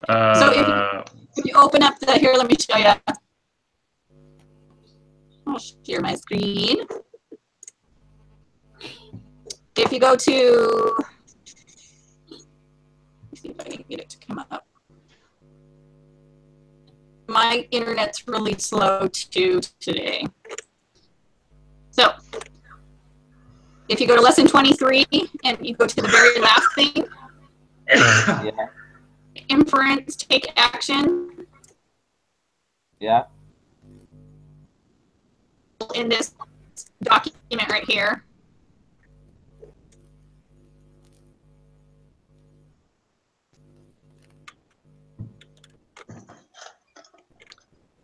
So if you open up the, here, let me show you. I'll share my screen. If you go to, let's see if I can get it to come up. My internet's really slow too today. So if you go to lesson 23 and you go to the very last thing, Yeah. inference, take action. Yeah. In this document right here.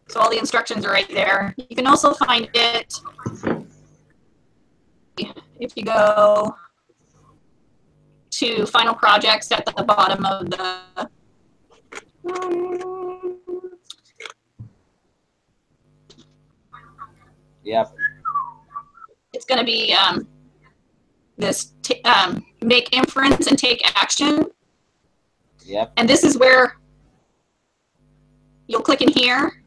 So all the instructions are right there. You can also find it if you go to final projects at the bottom of the Yep. it's going to be this make inference and take action. Yep. And this is where you'll click in here.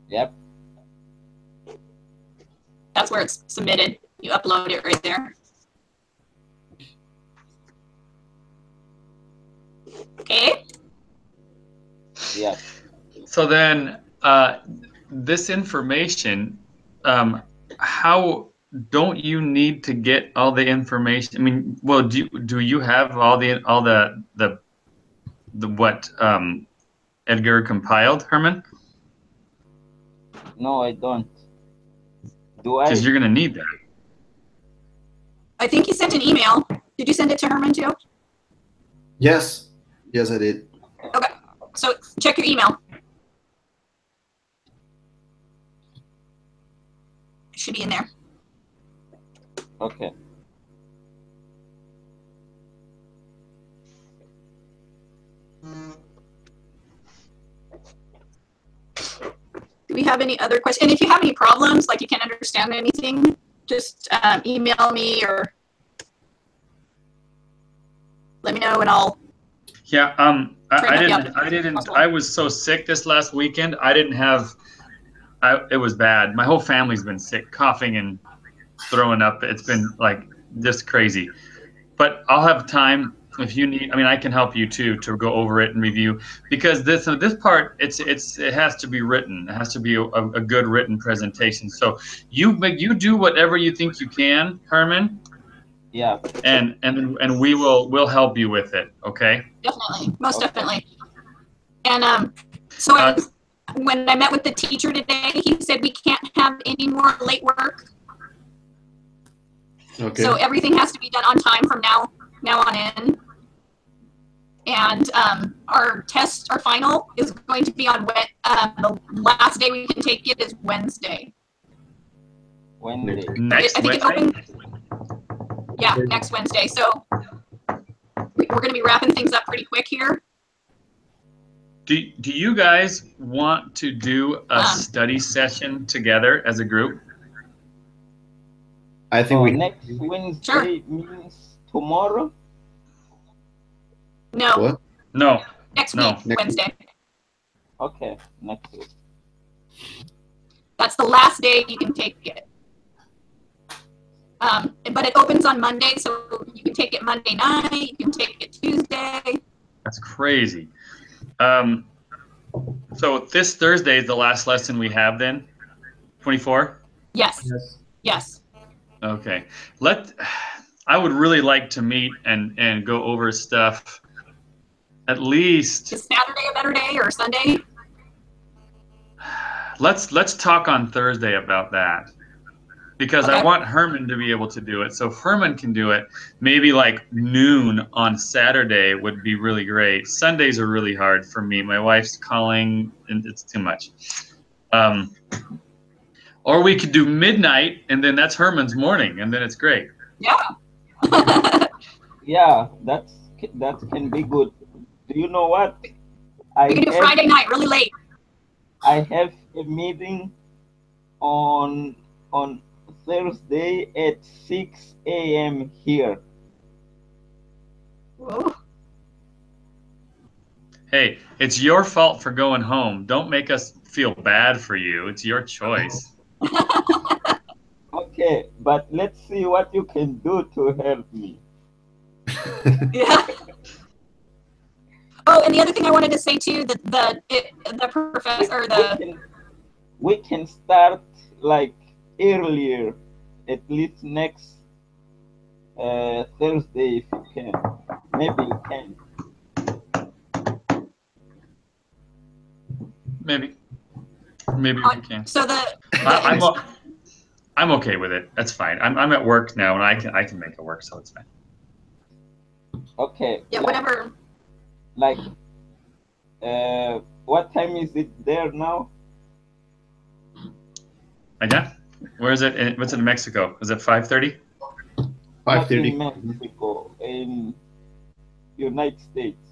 Yep. That's where it's submitted. You upload it right there. Okay. Yep. So then, this information, how don't you need to get all the information? I mean, well, do you have all the what Edgar compiled, Herman? No, I don't. Do I? Because you're gonna need that. I think you sent an email. Did you send it to Herman too? Yes. Yes, I did. Okay. So check your email. It should be in there. Okay. Do we have any other questions? And if you have any problems, like you can't understand anything, just email me or let me know and I'll. Yeah. I was so sick this last weekend. I didn't have. It was bad. My whole family's been sick, coughing and throwing up. It's been like just crazy. But I'll have time if you need. I mean, I can help you too to go over it and review, because this part it has to be written. It has to be a good written presentation. So you do whatever you think you can, Herman. Yeah. And we'll help you with it. Okay. Definitely, most definitely. And so when I met with the teacher today, he said we can't have any more late work. Okay. So everything has to be done on time from now on in. And our final is going to be on the last day we can take it is Wednesday. Wednesday. Next Wednesday? Yeah, next Wednesday. So we're going to be wrapping things up pretty quick here. Do you guys want to do a study session together as a group? I think next Wednesday means tomorrow? No. What? No. Next week, Wednesday. Okay, next week. That's the last day you can take it. But it opens on Monday, so you can take it Monday night, you can take it Tuesday. That's crazy. So this Thursday is the last lesson we have then? 24? Yes. Yes. Okay. I would really like to meet and go over stuff at least. Is Saturday a better day or Sunday? Let's talk on Thursday about that. Because I want Herman to be able to do it. So if Herman can do it, maybe like noon on Saturday would be really great. Sundays are really hard for me. My wife's calling and it's too much. Or we could do midnight and then that's Herman's morning and then it's great. Yeah. Yeah, that can be good. Do you know what? We can do Friday night, really late. I have a meeting on Thursday at 6 a.m. here. Whoa. Hey, it's your fault for going home. Don't make us feel bad for you. It's your choice. Okay, but let's see what you can do to help me. Yeah. Oh, and the other thing I wanted to say too, that the professor, We can start like earlier, at least next Thursday if you can. Maybe you can. Maybe we can. So I'm okay with it. That's fine. I'm at work now, and I can make it work, so it's fine. Okay. yeah, whatever. Like, what time is it there now? Yeah. Where is it? What's it in Mexico? Is it 5:30? 5:30. In Mexico, in United States.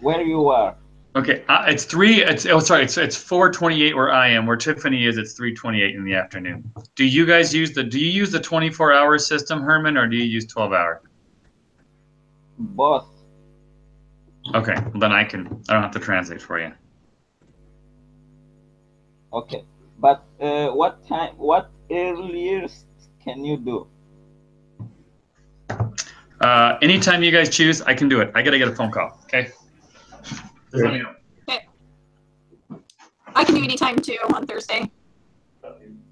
Where you are? Okay. It's 4:28 where I am. Where Tiffany is, it's 3:28 in the afternoon. Do you guys use the 24-hour system, Herman, or do you use 12-hour? Both. Okay. Well, then I don't have to translate for you. Okay. But what earliest can you do? Anytime you guys choose, I can do it. I gotta get a phone call. Okay. Just let me know. Okay. I can do any time too on Thursday.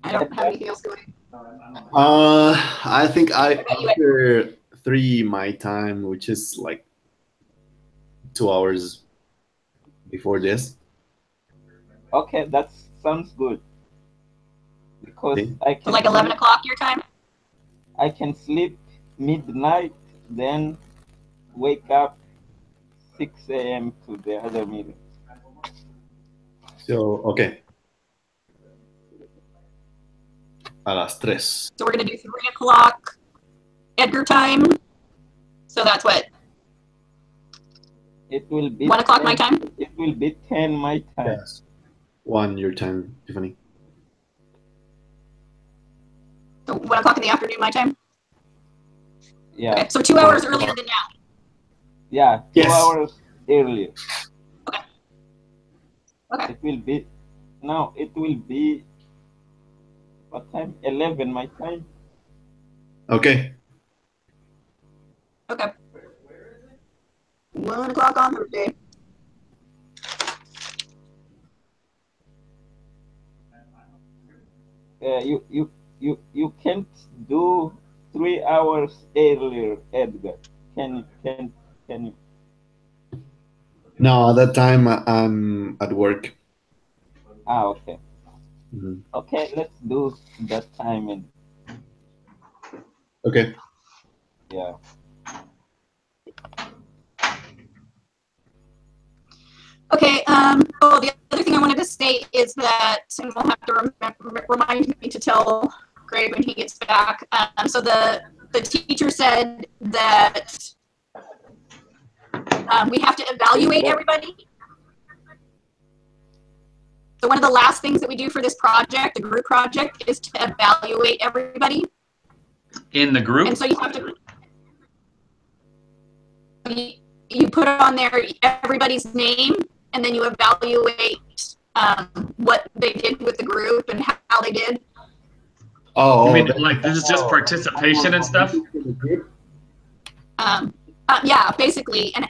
I don't have anything else going. I think after 3 my time, which is like 2 hours before this. Okay, that sounds good. Because Okay. I can Like 11 o'clock your time? I can sleep midnight, then wake up 6 a.m. to the other meeting. So, okay. A las 3. So we're going to do 3 o'clock Edgar time. So that's what? It will be 1 o'clock my time? It will be 10 my time. Yes. 1 your time, Tiffany. So 1 o'clock in the afternoon my time? Yeah. Okay, so 2 hours earlier than now. Yeah, 2 Yes. hours earlier. Okay. Okay. It will be what time? 11 my time. Okay. Okay. 1 o'clock on Thursday. You can't do 3 hours earlier, Edgar. Can you? No, at that time I'm at work. Okay. Mhm. Okay, let's do that time and Okay. yeah. Okay, the other thing I wanted to state is that, and we'll have to remind me to tell Greg when he gets back. So the teacher said that we have to evaluate everybody. So one of the last things that we do for this project, the group project, is to evaluate everybody. In the group? And so you have to, you put on there everybody's name, and then you evaluate what they did with the group and how they did. Oh, You mean like this is just participation and stuff? Yeah, basically, and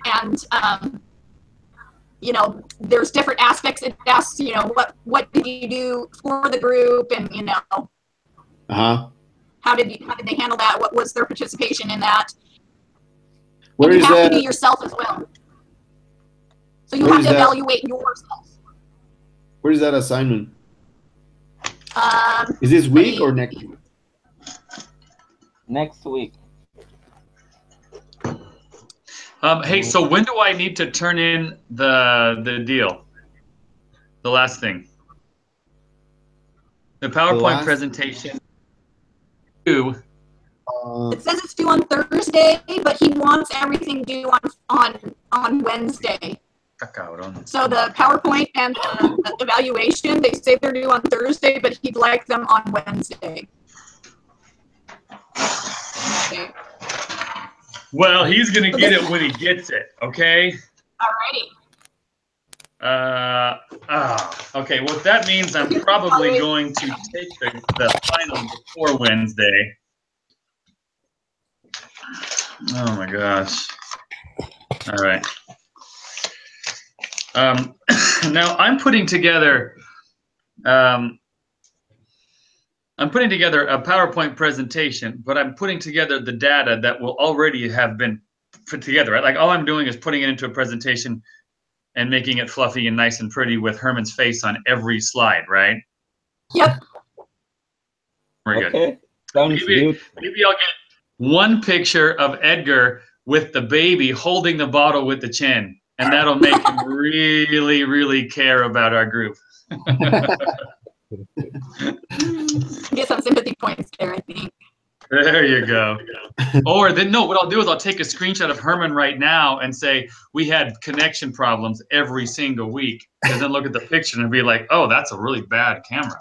you know, there's different aspects. It asks, you know, what did you do for the group, and you know, how did they handle that? What was their participation in that? Where and you is have that? to do yourself as well. So you Where have is to that? evaluate yourself. Where's that assignment? Is this week or next week? Next week. Hey, so when do I need to turn in the deal? The last thing. The PowerPoint last- presentation. It says it's due on Thursday, but he wants everything due on Wednesday. So the PowerPoint and the evaluation, they say they're due on Thursday, but he'd like them on Wednesday. Okay. Well, he's gonna get it when he gets it, okay? Okay, well, that means I'm probably going to take the final before Wednesday. Oh my gosh. All right. Now I'm putting together a PowerPoint presentation, but I'm putting together the data that will already have been put together, right? Like all I'm doing is putting it into a presentation and making it fluffy and nice and pretty with Herman's face on every slide, right? Yep. Very Okay. good. Sounds good. Maybe I'll get one picture of Edgar with the baby holding the bottle with the chin, and that'll make him really, really care about our group. Get some sympathy points there, I think. There you go. Or then, no, what I'll do is I'll take a screenshot of Herman right now and say, we had connection problems every single week. And then look at the picture and be like, oh, that's a really bad camera.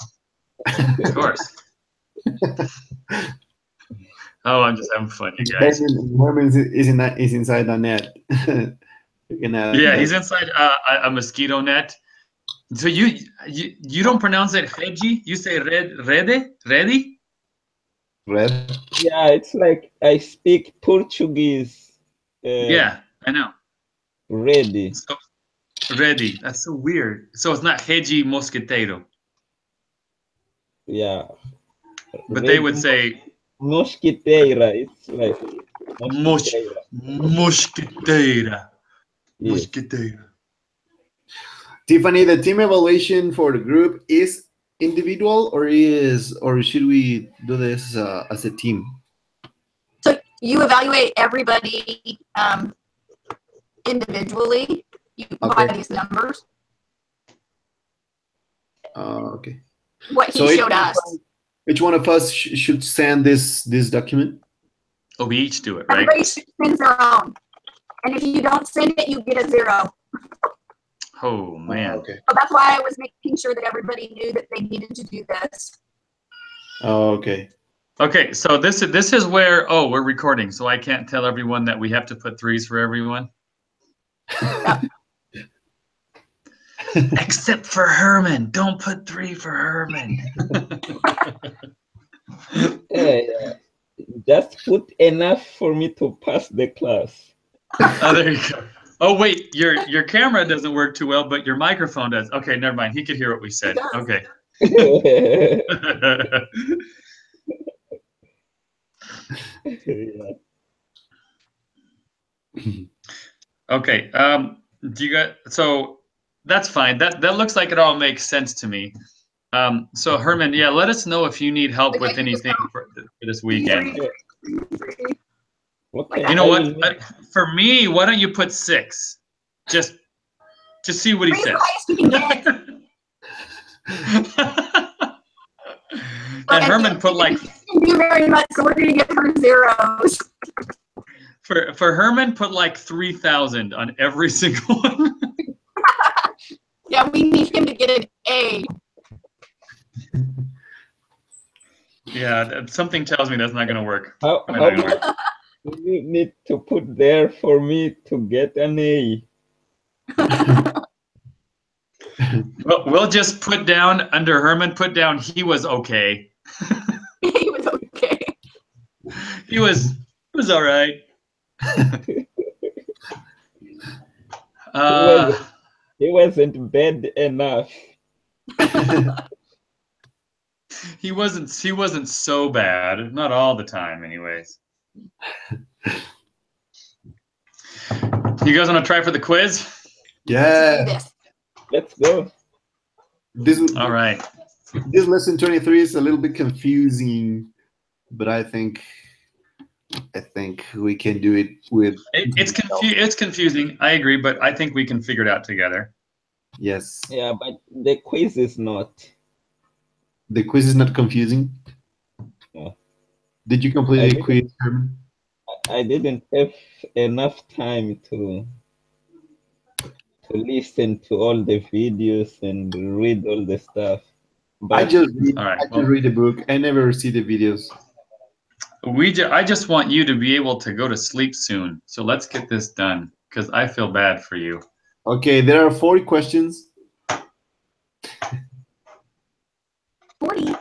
Of course. Oh, I'm just having fun, you guys. Herman is inside the net. Yeah, he's inside a mosquito net. So you don't pronounce it Reggie? You say ready? Red? Yeah, it's like I speak Portuguese. Yeah, I know. Ready. So, ready. That's so weird. So it's not Reggie Mosquiteiro. Yeah. But they would say Mosquiteira. It's like Mosquiteira. Yes. Mosquiteira. Tiffany, the team evaluation for the group is individual or should we do this as a team? So you evaluate everybody individually. You by these numbers. Okay. What he showed us. Each one of us should send this document. Oh, we each do it, right? Everybody sends their own, and if you don't send it, you get a 0. Oh man. Okay. So that's why I was making sure that everybody knew that they needed to do this. Okay. Okay, so this is where we're recording, so I can't tell everyone that we have to put 3s for everyone. Except for Herman. Don't put 3 for Herman. Just put enough for me to pass the class. Oh, there you go. Oh wait, your camera doesn't work too well, but your microphone does. Okay, never mind. He could hear what we said. Okay. Okay. Do you got? So that's fine. That looks like it all makes sense to me. So Herman, yeah, let us know if you need help with anything for this weekend. Okay. You know what? For me, why don't you put 6? Just see what he says. And Herman put like. Thank you very much. So we're gonna get her 0s. For Herman, put like 3,000 on every single one. Yeah, we need him to get an A. Yeah, something tells me that's not going to work. How much do you need to put there for me to get an A? Well, we'll just put down under Herman. Put down he was okay. He was okay. He was all right. He wasn't bad enough. He wasn't so bad. Not all the time, anyways. You guys want to try for the quiz? Yeah. Let's go. All right. This lesson 23 is a little bit confusing, but I think we can do it with. It's confusing. I agree, but I think we can figure it out together. Yes. Yeah, but the quiz is not. The quiz is not confusing. No. Did you complete the quiz, Herman? I didn't have enough time to listen to all the videos and read all the stuff. But I just read the book. I never see the videos. I just want you to be able to go to sleep soon. So let's get this done. because I feel bad for you. Okay, there are 40 questions. 40.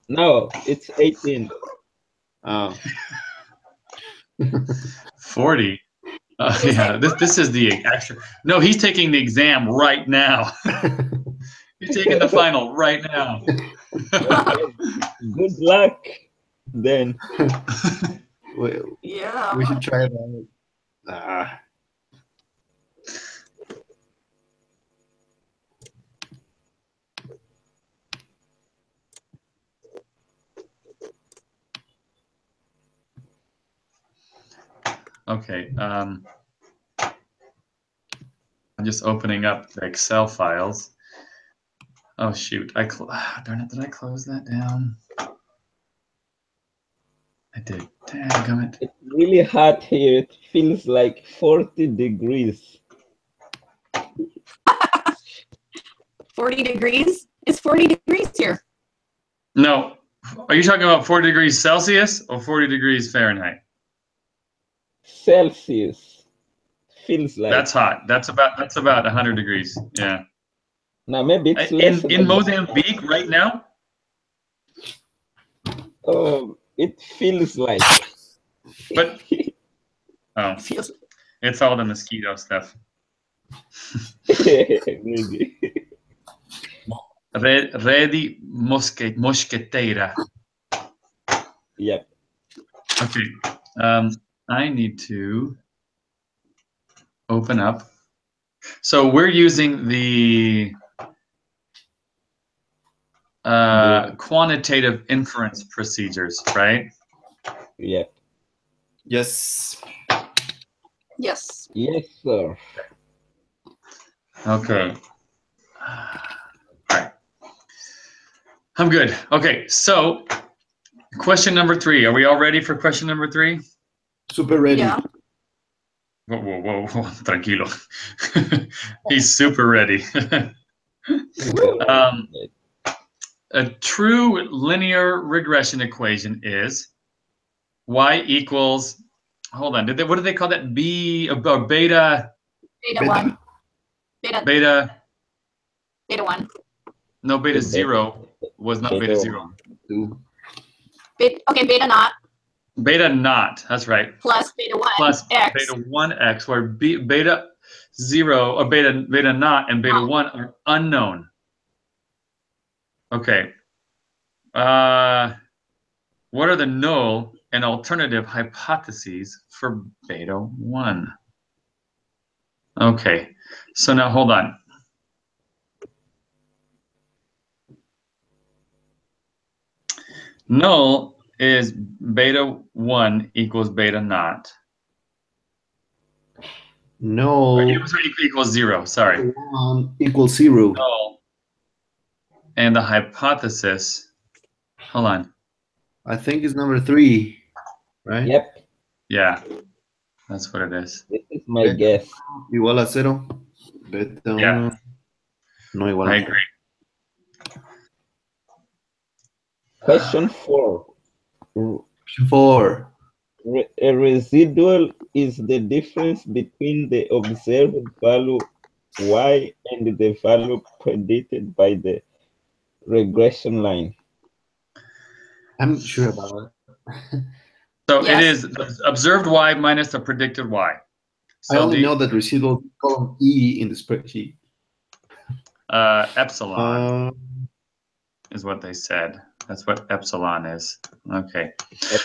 No, it's 18. Oh. 40. Yeah, this is the actual. No, he's taking the exam right now. He's taking the final right now. Good luck, then. Yeah. We should try that. Ah. Okay. I'm just opening up the Excel files. Oh shoot! Darn it! Did I close that down? I did. Dadgummit. It's really hot here. It feels like 40 degrees. 40 degrees? It's 40 degrees here. No. Are you talking about 40 degrees Celsius or 40 degrees Fahrenheit? Celsius. Feels like. That's hot. That's about 100 degrees. Yeah. Now maybe it's less in Mozambique right now. It feels like. But oh, it's all the mosquito stuff. Really. Ready mosqueteira. Yep. Okay. I need to open up. So we're using the quantitative inference procedures, right? Yeah. Yes. Yes. Yes, sir. Okay. All right. I'm good. Okay, so question number 3. Are we all ready for question number 3? Super ready. Yeah. Whoa. Tranquilo. He's super ready. A true linear regression equation is y equals, hold on, what do they call that? Beta? Beta 1. Beta 1. No, beta 0 was not beta 0. Okay, beta naught. Beta naught, that's right. Plus beta 1 plus x. beta 1x, where beta 0 or beta naught and beta 1 are unknown. Okay. What are the null and alternative hypotheses for beta 1? Okay, so now hold on. Null is beta 1 equals beta naught. No. Equals 0, sorry. Equals 0. Null. And the hypothesis, hold on. I think it's number 3, right? Yep. Yeah, that's what it is. This is my guess. Igual a 0. Beta Yeah. No igual I a agree. Question 4. Question 4. A residual is the difference between the observed value y and the value predicted by the regression line. I'm not sure about that. So Yes. it is the observed y minus the predicted y. So I only know that residual column E in the spreadsheet. Epsilon is what they said. That's what epsilon is. Okay.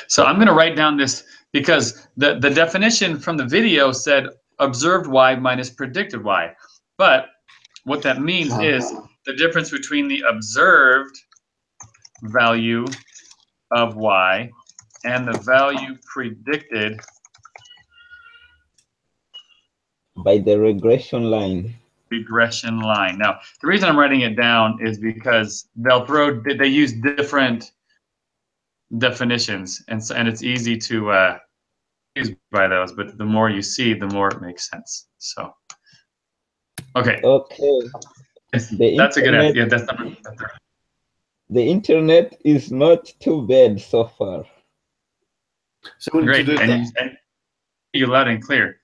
So I'm going to write down this because the definition from the video said observed y minus predicted y. But what that means is the difference between the observed value of y and the value predicted by the regression line. Now, the reason I'm writing it down is because they use different definitions, and it's easy to use by those. But the more you see, the more it makes sense. So, okay. Okay. That's a good answer. Yeah, that's number 3. The internet is not too bad so far. So great, and you loud and clear.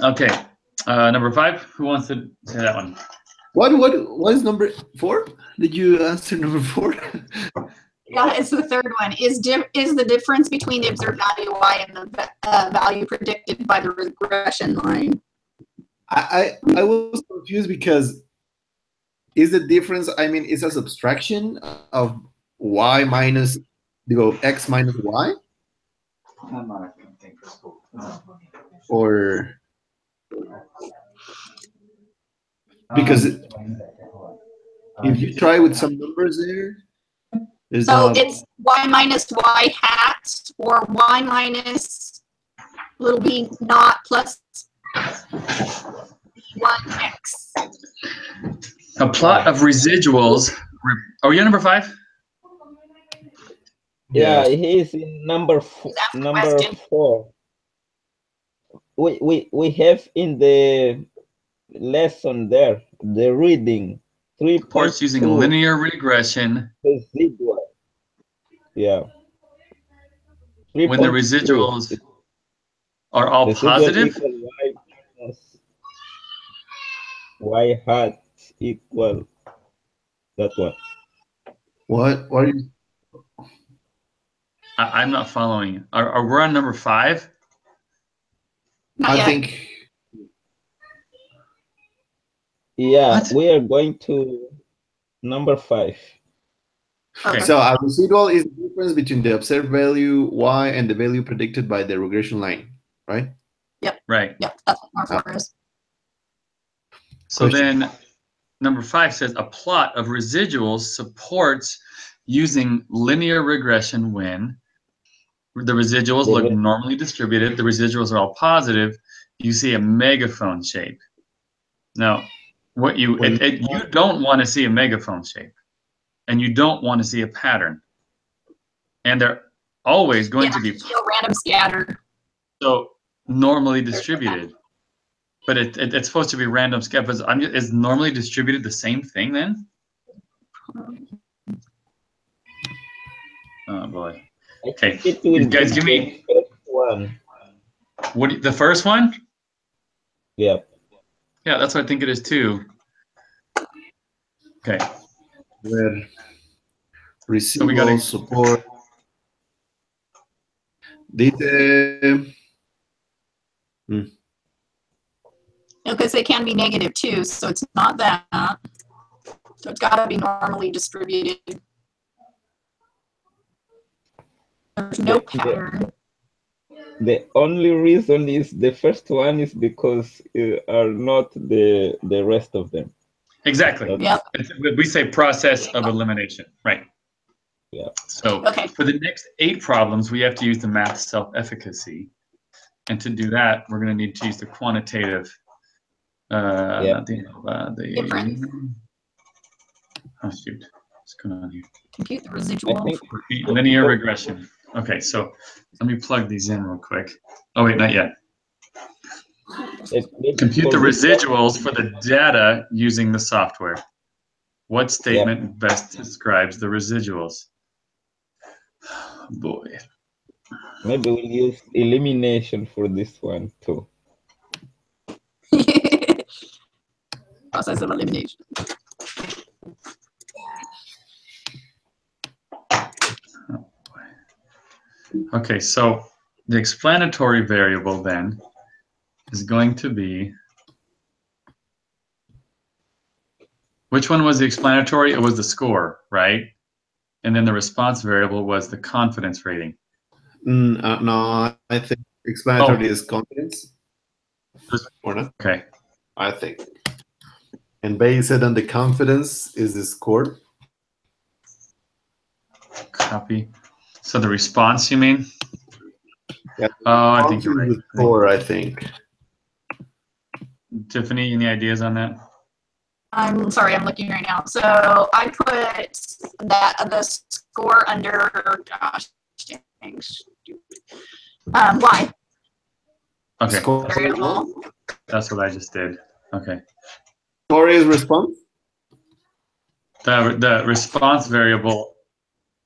Okay, number 5. Who wants to say that one? What is number 4? Did you answer number 4? Yeah, it's the third one. Is the difference between the observed value y and the value predicted by the regression line? I was confused because is the difference, I mean, is a subtraction of y minus, x minus y? Or because if you try with some numbers there, so it's y minus y hat or y minus little b naught plus 1x. A plot of residuals. Oh, you're number 5? Yeah, he's in number 4. We have in the lesson there the reading 3. Of course, using linear regression. Residual. Yeah. When the residuals are all positive. Y hat equal that one. What are you? I'm not following. Are we on number 5? Not yet. Think. Yeah, we are going to number 5. Okay. So a residual is the difference between the observed value y and the value predicted by the regression line, right? Yep. Right. Yep. That's what our 4 is. So then number 5 says a plot of residuals supports using linear regression when the residuals look normally distributed, the residuals are all positive, you see a megaphone shape. Now, what you don't want to see a megaphone shape, and you don't want to see a pattern, and they're always going to be random scattered. So normally distributed, but it's supposed to be random scattered. Is normally distributed the same thing then? Oh boy. Okay, you guys give me one. The first one? Yep. Yeah, that's what I think it is too. Okay. Where residual support. Because they can be negative too, so it's not that. So it's got to be normally distributed. There's no pattern. The only reason is the first one is because are not the rest of them. Exactly. Yep. We say process of elimination, right? Yeah. So for the next 8 problems, we have to use the math self-efficacy, and to do that, we're going to need to use the quantitative. Difference. Oh shoot, what's going on here? Compute the residual. Linear regression. Okay, so let me plug these in real quick. Oh wait, not yet. Compute the residuals for the data using the software. What statement best describes the residuals? Oh, boy. Maybe we'll use elimination for this one too. Process of elimination. Okay, so the explanatory variable then is going to be, which one was the explanatory? It was the score, right? And then the response variable was the confidence rating. No, I think explanatory is confidence. Or not? Okay. I think. And based on the confidence is the score. Copy. So the response, you mean? Yeah. Oh, I think you're right. The score, I think. Tiffany, any ideas on that? I'm sorry, I'm looking right now. So I put the score under, gosh, dang, y. Okay. Variable. That's what I just did. Okay. Score is response? The response variable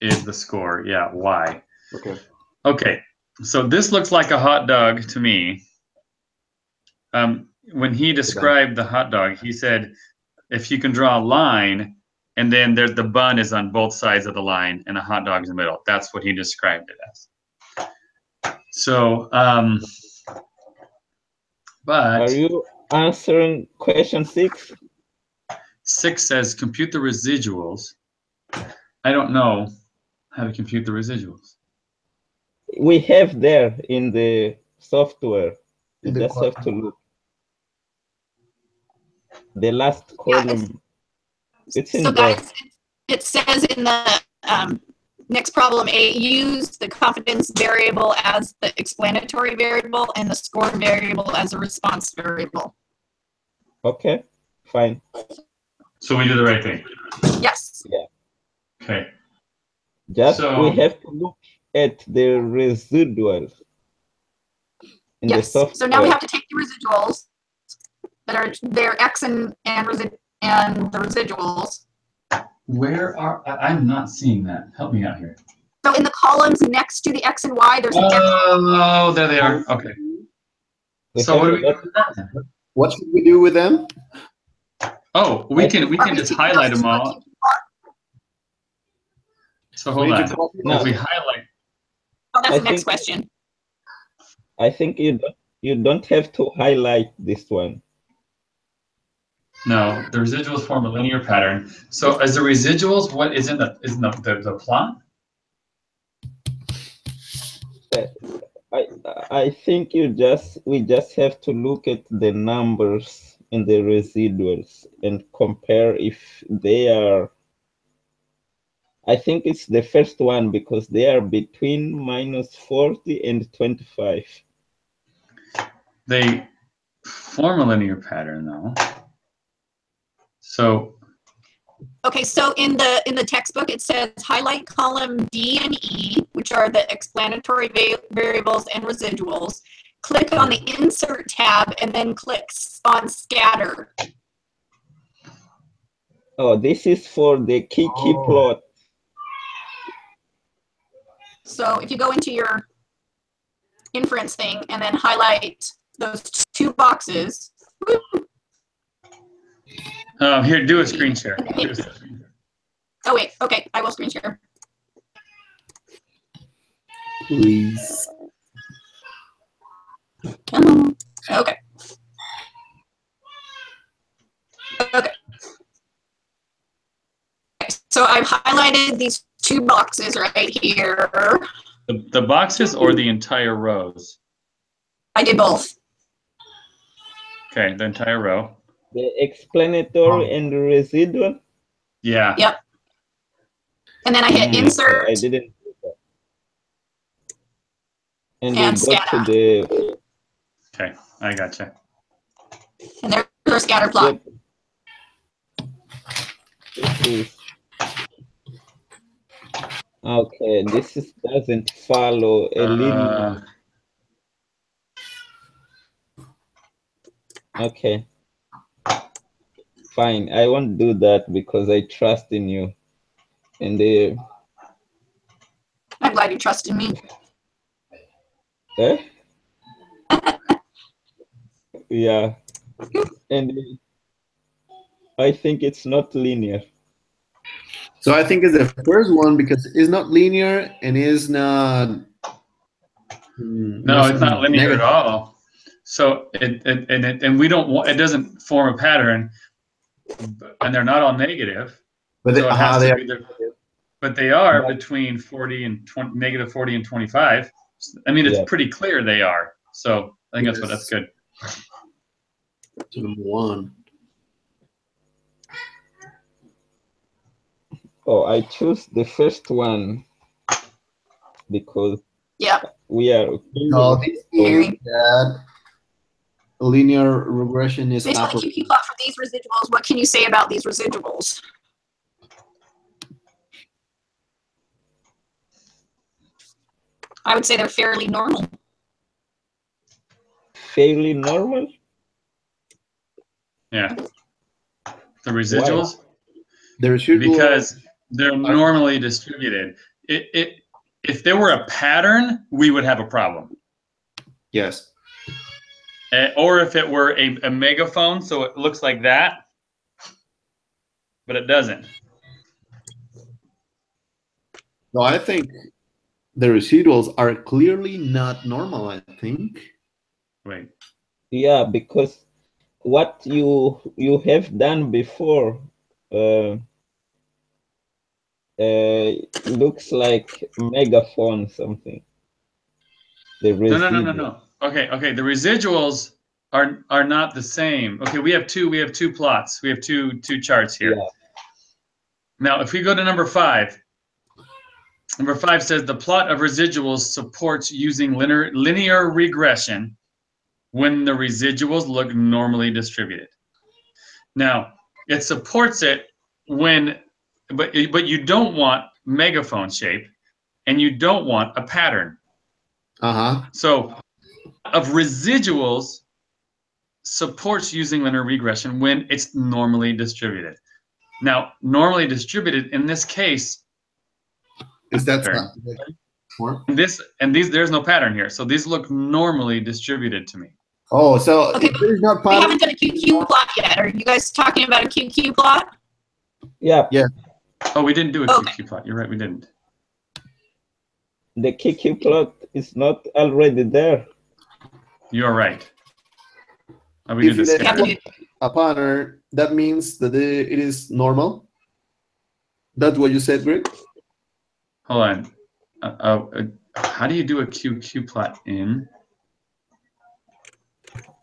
is the score. Yeah, y. Okay. Okay. So this looks like a hot dog to me. when he described the hot dog, he said, if you can draw a line, and then the bun is on both sides of the line, and a hot dog's in the middle. That's what he described it as. So, but are you answering question 6? 6 says compute the residuals. I don't know how to compute the residuals. We have there in the software. You just have to look. The last column. It's in so there. guys, it says in the next problem 8, use the confidence variable as the explanatory variable and the score variable as a response variable. Okay, fine. So we did the right thing. Yes. Yeah. Okay. Just So, we have to look at the residuals in the software. So now we have to take the residuals that are their x and the residuals. where are I'm not seeing that. Help me out here. So in the columns next to the x and y, there's an x. Oh, there they are. Okay. So what do we do with that? What should we do with them? Oh, we can just highlight them all. So hold on. If we highlight. Oh, that's the next question. I think you don't have to highlight this one. No, the residuals form a linear pattern. So as the residuals, what is in the plot? I think we just have to look at the numbers in the residuals and compare if they are. I think it's the first one because they are between -40 and 25. They form a linear pattern though. So okay, so in the textbook it says highlight column D and E, which are the explanatory variables and residuals. Click on the insert tab and then click on scatter. Oh, this is for the key plot. So if you go into your inference thing and then highlight those 2 boxes. here, do a screen share. Oh wait, okay, I will screen share. Please. Okay. Okay. So I've highlighted these 2 boxes right here. The boxes or the entire rows? I did both. Okay, the entire row. The explanatory and the residual? Yeah. Yep. And then I hit insert. I didn't do that. And And we go scatter. to the. Okay, I gotcha. And there's our scatter plot. Okay, this doesn't follow a linear. Okay. Fine, I won't do that because I trust in you. And I'm glad you trust in me. Yeah. And I think it's not linear. So I think it's the first one because it's not linear and is not. No, it's not linear at all. So and we don't want, it doesn't form a pattern, and they're not all negative. But so it has to be but they are between 40 and -40 and 25. I mean, it's pretty clear they are. So I think that's good. To number 1. Oh, I choose the first one because we are. No, this is that linear regression is. Based on the QQ plot for these residuals, what can you say about these residuals? I would say they're fairly normal. Fairly normal? Yeah. The residuals? The residuals. Because they're normally distributed. If there were a pattern, we would have a problem. Yes. or if it were a megaphone, so it looks like that, but it doesn't. No, I think the residuals are clearly not normal, I think. Wait. Yeah, because what you have done before looks like megaphone something. The residual. No. Okay. The residuals are not the same. Okay, we have two plots. We have two charts here. Yeah. Now, if we go to number 5, number 5 says the plot of residuals supports using linear regression when the residuals look normally distributed. Now, it supports it when, but you don't want megaphone shape, and you don't want a pattern. So, of residuals supports using linear regression when it's normally distributed. Now, normally distributed in this case is that these there's no pattern here, so these look normally distributed to me. Oh, so okay, there's not we haven't done a QQ plot yet. Are you guys talking about a QQ plot? Yeah. Oh, we didn't do a QQ plot. You're right, we didn't. The QQ plot is not already there. You're right. We did this. A pattern, that means that it is normal. That's what you said, Greg? Hold on. How do you do a QQ plot in?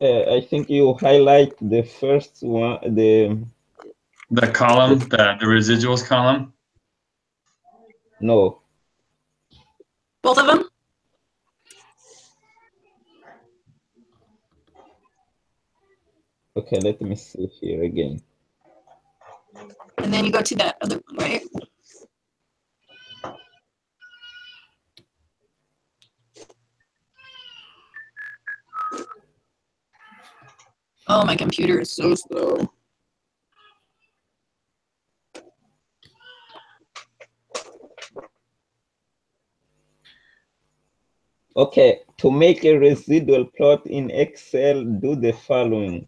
I think you highlight the first one, the column, the residuals column. No. Both of them? Okay, let me see here again. And then you go to that other one, right? Oh, my computer is so slow. Okay, to make a residual plot in Excel, do the following.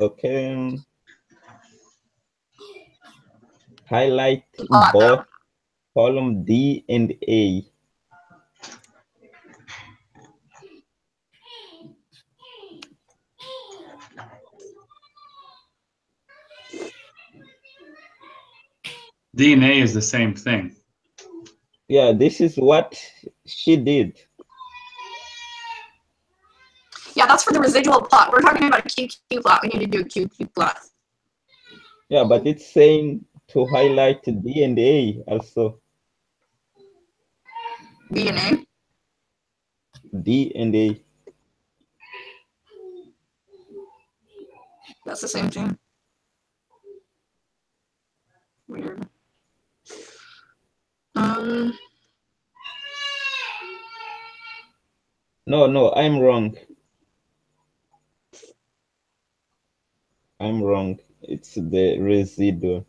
Okay. Highlight both column D and A. D and A is the same thing. Yeah, this is what she did. Yeah, that's for the residual plot. We're talking about a QQ plot. We need to do a QQ plot. Yeah, but it's saying to highlight D and A also. D and A? D and A. That's the same thing. Weird. No, I'm wrong. I'm wrong. It's the residual.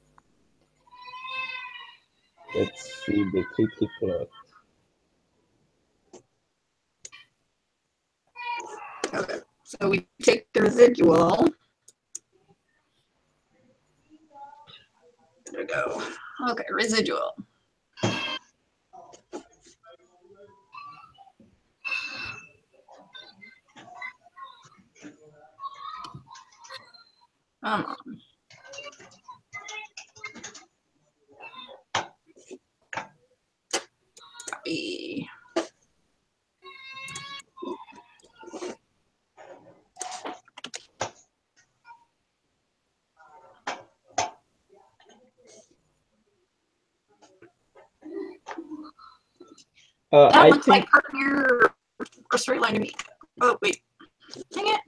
Let's see the QQ plot. Okay, so we take the residual. There we go. Okay, residual. Come on. Copy. That looks like partner or storyline to me. Oh, wait. Dang it.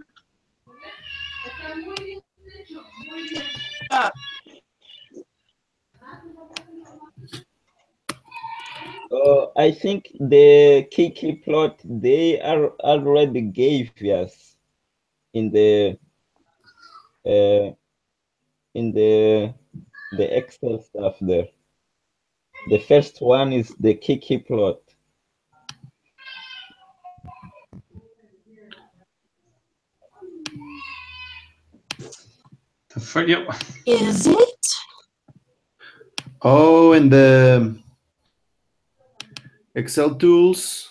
I think the QQ plot they are already gave us in the Excel stuff there. The first one is the QQ plot. Is it? Oh, and the Excel tools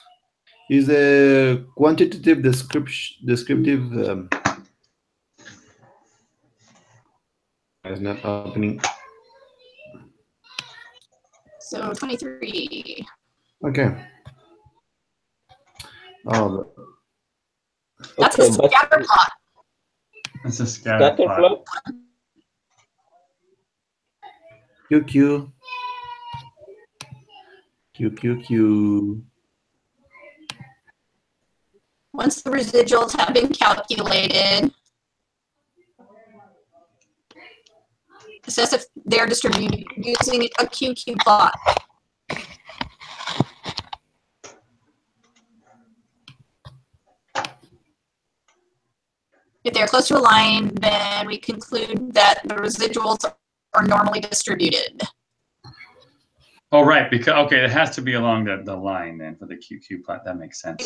is a quantitative descriptive. It's not opening. So 23. Okay. Oh, that's okay, a scatter plot. That's a scatter plot. QQ. Once the residuals have been calculated, assess if they're distributed using a QQ plot. If they're close to a line, then we conclude that the residuals are normally distributed. Oh, right. Because okay, it has to be along the line then for the QQ plot. That makes sense.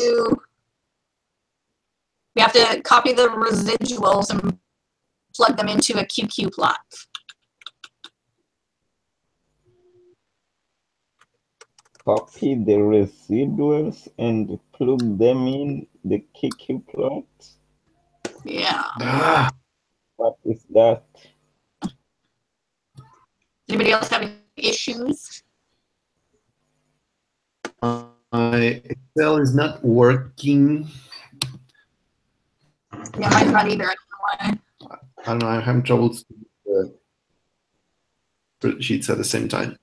We have to copy the residuals and plug them into a QQ plot. Copy the residuals and plug them in the QQ plot. Yeah. What is that? Anybody else have any issues? My Excel is not working. Yeah, mine's not either. I don't know why. I don't know. I'm having trouble with spreadsheets at the same time.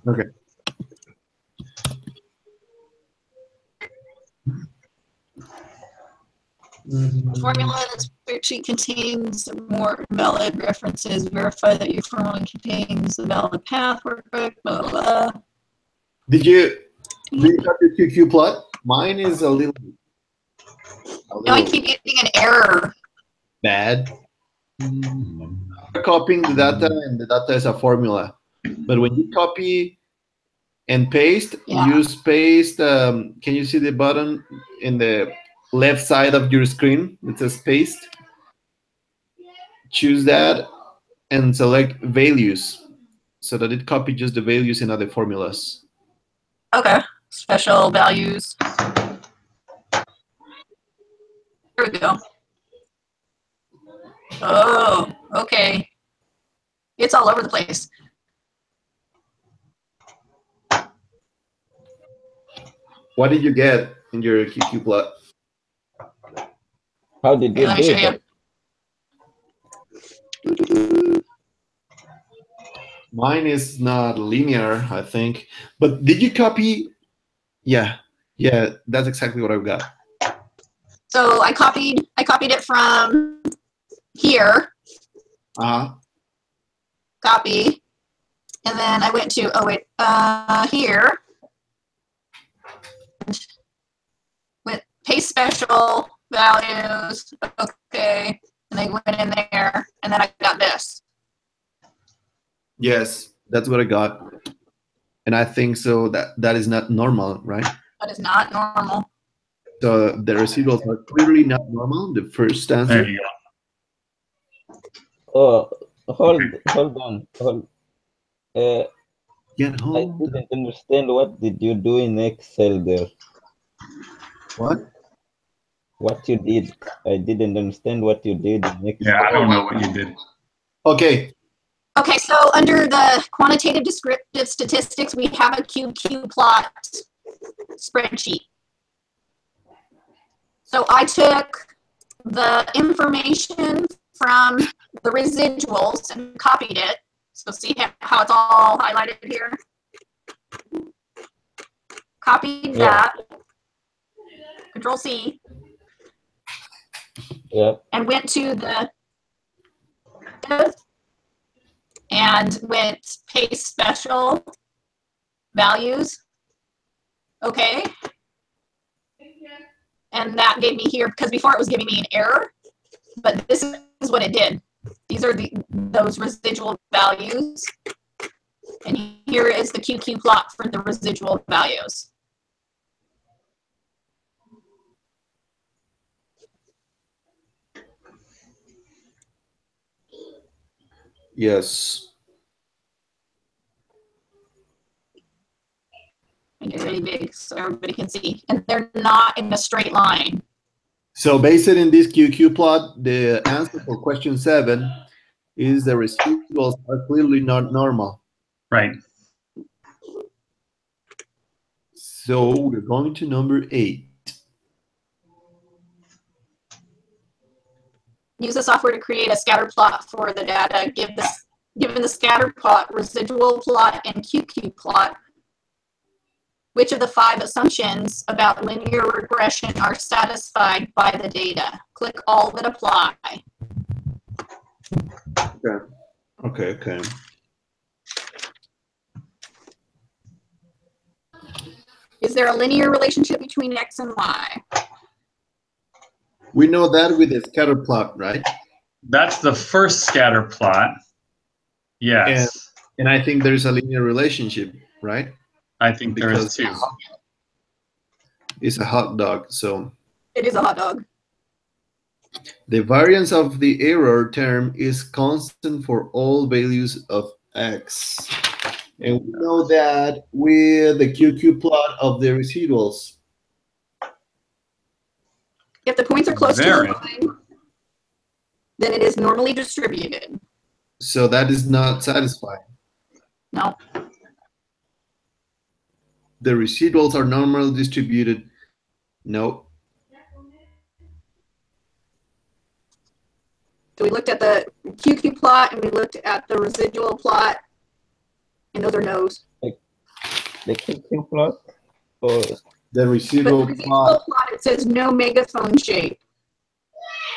Okay. The formula in the spreadsheet contains more valid references. Verify that your formula contains the valid path workbook, blah, blah, blah. Did you have the QQ plot? Mine is a little No, I keep getting an error. bad. Copying the data, and the data is a formula. But when you copy and paste, use paste. Can you see the button in the left side of your screen? It says paste. Choose that and select values so that it copies just the values in other formulas. Okay. Special values. Here we go. Oh, okay. It's all over the place. What did you get in your QQ plot? How did you do that? Mine is not linear, I think. But did you copy? Yeah, that's exactly what I've got. So I copied it from here. Copy. And then I went to here. With paste special values. Okay. And they went in there, and then I got this. Yes, that's what I got. And I think so that is not normal, right? That is not normal. So the residuals are clearly not normal, the first answer. There you go. Oh, hold on. I didn't understand. What did you do in Excel there? What? What you did? I didn't understand what you did in Excel. Yeah, I don't know what you did. Okay. Okay, so under the quantitative descriptive statistics, we have a QQ plot spreadsheet. So I took the information from the residuals and copied it. So see how it's all highlighted here? Copied that. Control C. Yep. And went to the and went paste special values. Okay. And that gave me here, because before it was giving me an error, but this is what it did. These are those residual values. And here is the QQ plot for the residual values. Yes. Make it really big so everybody can see. And they're not in a straight line. So based in this QQ plot, the answer for question 7 is the residuals are clearly not normal. Right. So we're going to number 8. Use the software to create a scatter plot for the data. Given the scatter plot, residual plot, and QQ plot, which of the 5 assumptions about linear regression are satisfied by the data? Click all that apply. Okay. Is there a linear relationship between X and Y? We know that with the scatter plot, right? That's the first scatter plot. Yes. And I think there's a linear relationship, right? I think there is too. It's a hot dog, so. It is a hot dog. The variance of the error term is constant for all values of X. And we know that with the QQ plot of the residuals. If the points are close to the line, then it is normally distributed. So that is not satisfying. No. The residuals are normally distributed. No. So we looked at the QQ plot and we looked at the residual plot, and those are no's. The QQ plot or the residual plot, it says no megaphone shape.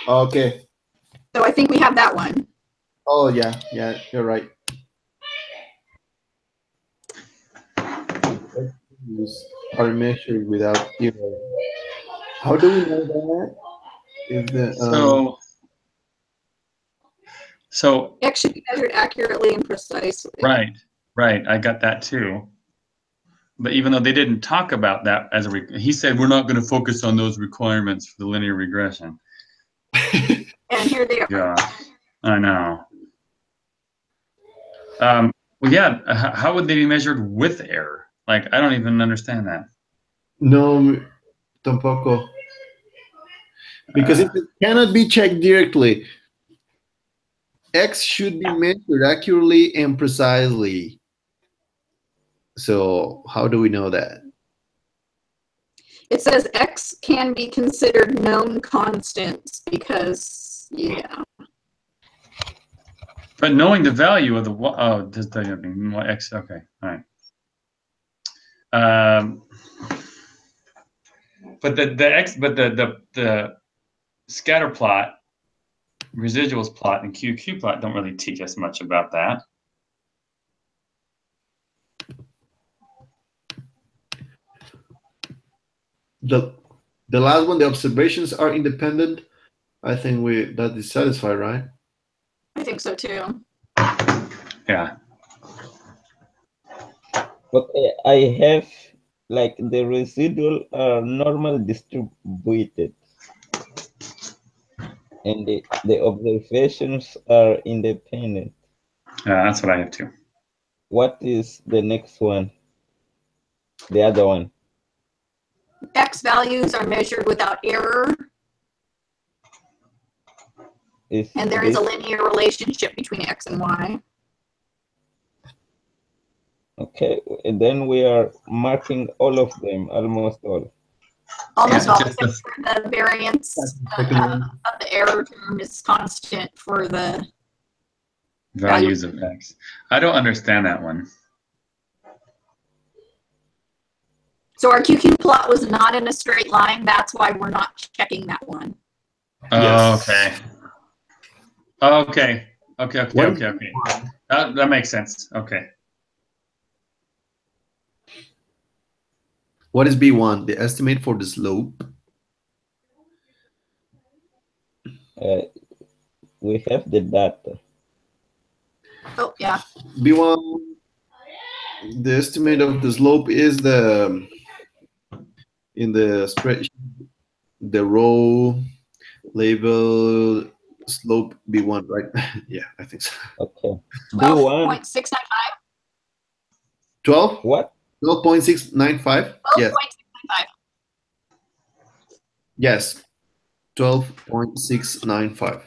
Okay. So I think we have that one. Oh yeah, you're right. Are measured without error. How do we know that? Is the so X should be measured accurately and precisely. Right. I got that too. But even though they didn't talk about that as he said, we're not going to focus on those requirements for the linear regression. And here they are. Yeah, I know. Well, yeah. How would they be measured with error? Like, I don't even understand that. No, tampoco. Because it cannot be checked directly. X should be measured accurately and precisely. So how do we know that? It says X can be considered known constants because, yeah. But knowing the value of the does the X? Okay, all right. But the scatter plot, residuals plot, and QQ plot don't really teach us much about that. The last one, the observations are independent. I think that is satisfied, right? I think so too. Yeah. Okay, I have like the residual are normal distributed, and the observations are independent. Yeah, that's what I have too. What is the next one? The other one. X values are measured without error. And there is a linear relationship between X and Y. Okay, and then we are marking all of them, almost all. Almost all, except for the variance of the error term is constant for the values of X. I don't understand that one. So our QQ plot was not in a straight line. That's why we're not checking that one. Yes. Okay. That makes sense. Okay. What is B1? The estimate for the slope? We have the data. Oh, yeah. B1 The estimate of the slope is the in the spreadsheet, the row label slope B1, right? Yeah, I think so. Okay. 12.695. 12? What? 12.695? Yes. 12.695. Yes. 12.695.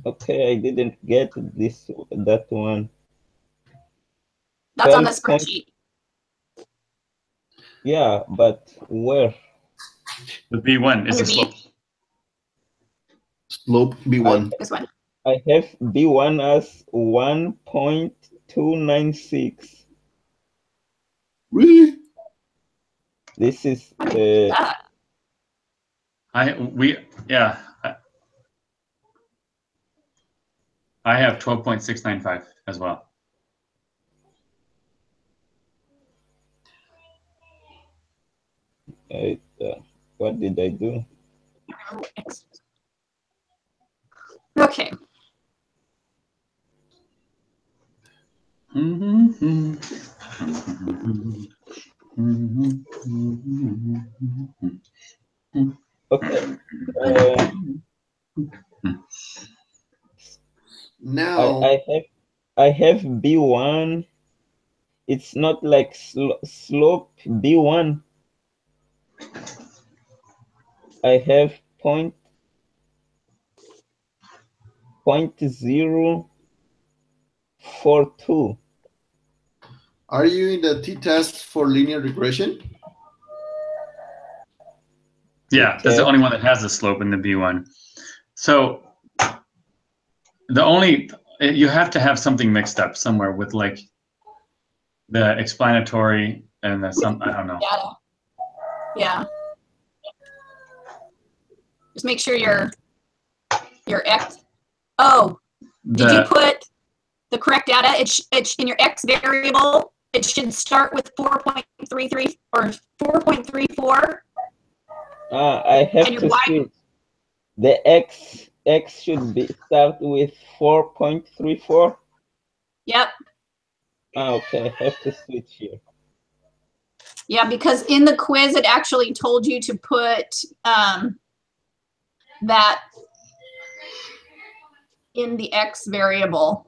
Okay, I didn't get that one. That's on the spreadsheet. Yeah, but where? The B1 is the slope. Slope B1. This one. I have B1 as 1.296. Really? This is I have 12.695 as well. What did I do? Okay. Okay. Now I have B1. It's not like slope B1. I have point 0.042. Are you in the t-test for linear regression? Yeah, that's the only one that has the slope in the B1. So you have to have something mixed up somewhere with like the explanatory and I don't know. Yeah. Just make sure your X. Oh, did you put the correct data? It's in your X variable. It should start with 4.33 or 4.34. I have to switch. The X should start with 4.34. Yep. Okay, I have to switch here. Yeah, because in the quiz it actually told you to put that in the X variable.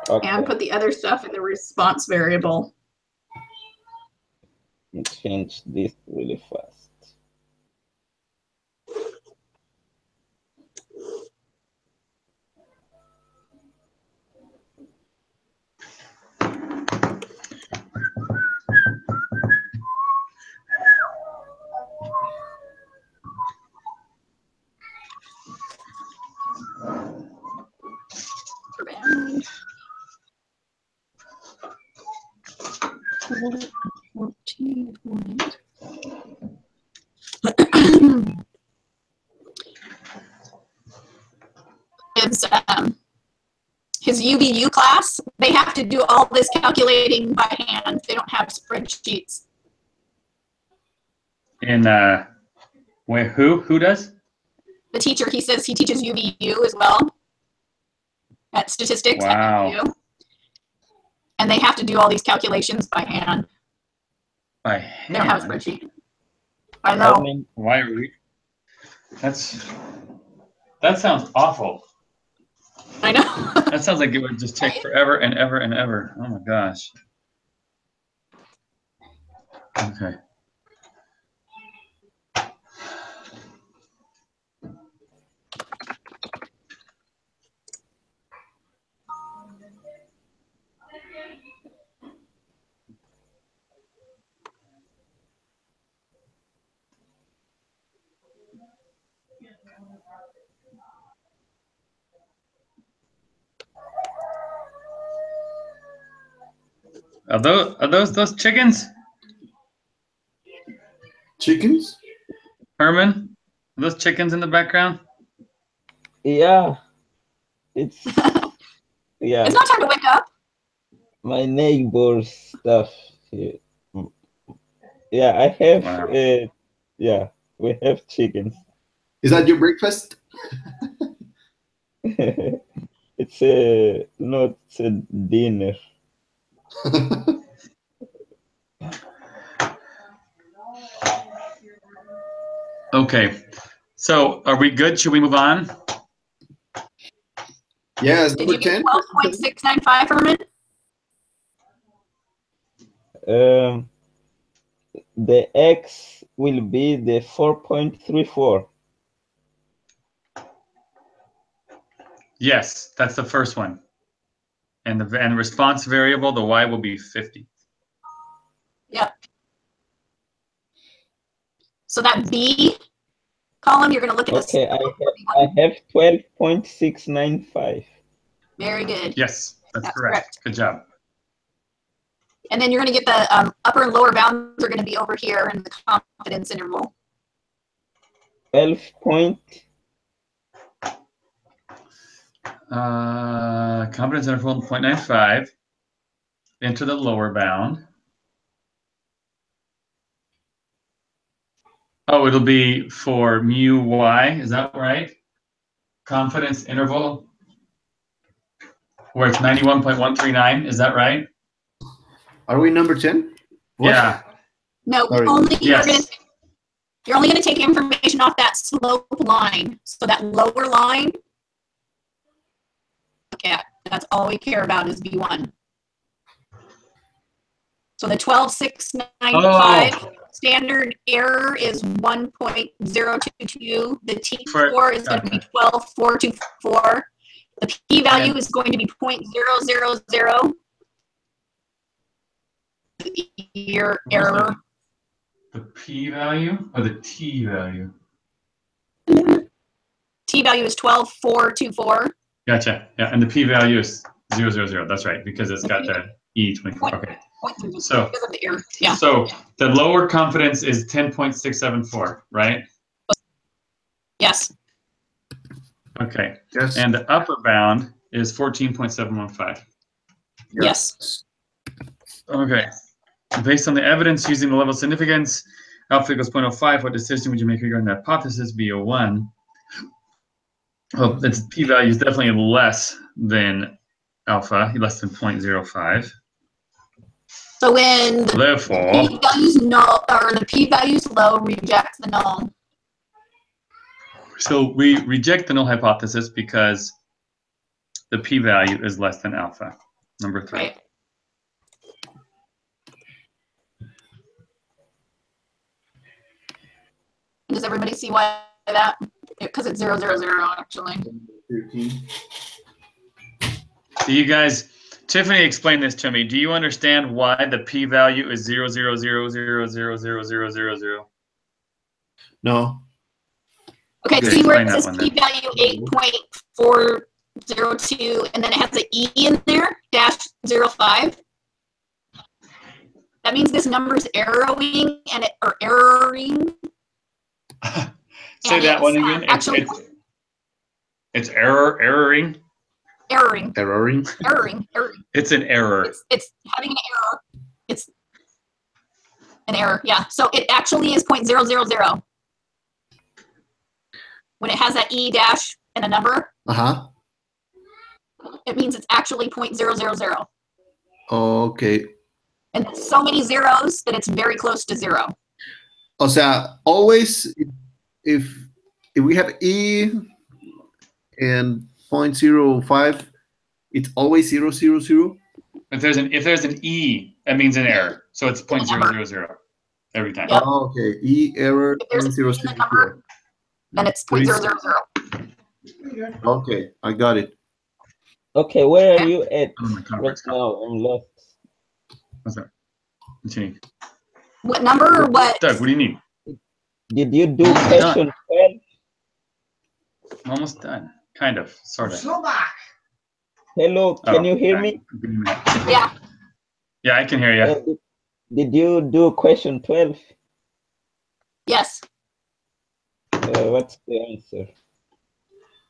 Okay. And put the other stuff in the response variable. Let's change this really fast. His UVU class, they have to do all this calculating by hand. They don't have spreadsheets. And wait, who does? The teacher, he says he teaches UVU as well at statistics. Wow. At UVU. And they have to do all these calculations by hand. By hand? They don't have a spreadsheet. I know. Why are we? That sounds awful. I know. That sounds like it would just take forever and ever and ever. Oh my gosh. Okay. Are those chickens? Chickens? Herman? Are those chickens in the background? Yeah. It's yeah. It's not time to wake up. My neighbor's stuff here. Yeah, I have yeah, we have chickens. Is that your breakfast? It's a dinner. Okay, so are we good? Should we move on? Yes. Did you get 12.695, Herman? The X will be the 4.34. Yes, that's the first one. And the response variable, the Y will be 50. Yep. So that B column, you're going to look at this. Okay, I have 12.695. Very good. Yes, that's correct. Good job. And then you're going to get the upper and lower bounds are going to be over here in the confidence interval. 12 point. Confidence interval 0.95. Enter the lower bound. Oh, it'll be for mu y. Is that right? Confidence interval where it's 91.139. Is that right? Are we number 10? What? Yeah. No, Sorry. only Yes. you're only going to take information off that slope line. So that lower line, yeah, that's all we care about is B1. So the 12.695 standard error is 1.022. The T4 is going to be 12.424. The p-value is going to be 0.000. Your error. The p-value or the t-value? T-value is 12.424. Gotcha. Yeah, and the p-value is 0.000. That's right, because it's got the E24. Okay. So, because of the error. Yeah. So the lower confidence is 10.674, right? Yes. Okay. Yes. And the upper bound is 14.715. Yes. Okay. Based on the evidence using the level of significance, alpha equals 0.05, what decision would you make regarding the hypothesis B01? Well, its p-value is definitely less than alpha, less than 0.05. So when the Therefore, p-value's null or the p-value's low, reject the null. so we reject the null hypothesis because the p-value is less than alpha. Number 3. Right. Does everybody see why that? Because it's 000 actually. 13. Do you guys, Tiffany, explain this to me. Do you understand why the p-value is 0.000000000? No. Okay, Okay, see where it explain that says one then. p-value 8.402, and then it has the E in there, -0.05. That means this number is erroring or erroring. Say that one again. Actually, It's erroring. erroring. Erroring. It's an error. It's having an error. It's an error, yeah. So it actually is 0.000. When it has that E dash and a number, Uh-huh. it means it's actually 0.000. Okay. And so many zeros that it's very close to 0. O sea, always if we have E and 0.05, it's always 0.000. If there's an E, that means an error. So it's 0.000 every time. Yep. Oh, okay. E error If there's an E in the number, 0.000. then it's 0.000. Okay, I got it. Okay, where are you at I'm in my right conference call. now? I'm lost. What's that? What you need? What number or what? Doug, what do you need? Did you do question 12? I'm almost done. Kind of. Sort of. Hello, can you hear me? Yeah. Yeah, I can hear you. Did you do question 12? Yes. What's the answer?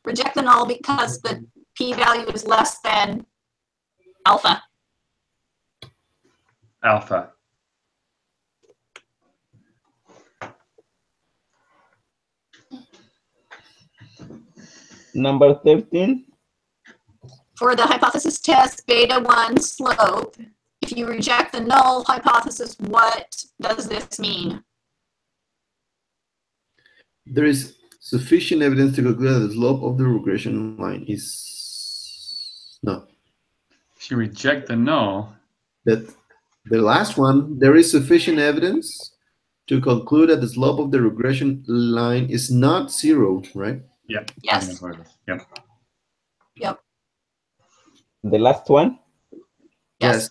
Reject the null because the p-value is less than alpha. Alpha. Number 13? For the hypothesis test, beta 1 slope if you reject the null hypothesis, what does this mean? There is sufficient evidence to conclude that the slope of the regression line is no. If you reject the null. That the last one, there is sufficient evidence to conclude that the slope of the regression line is not 0, right? Yep. Yes. Yep. Yep. The last one? Yes.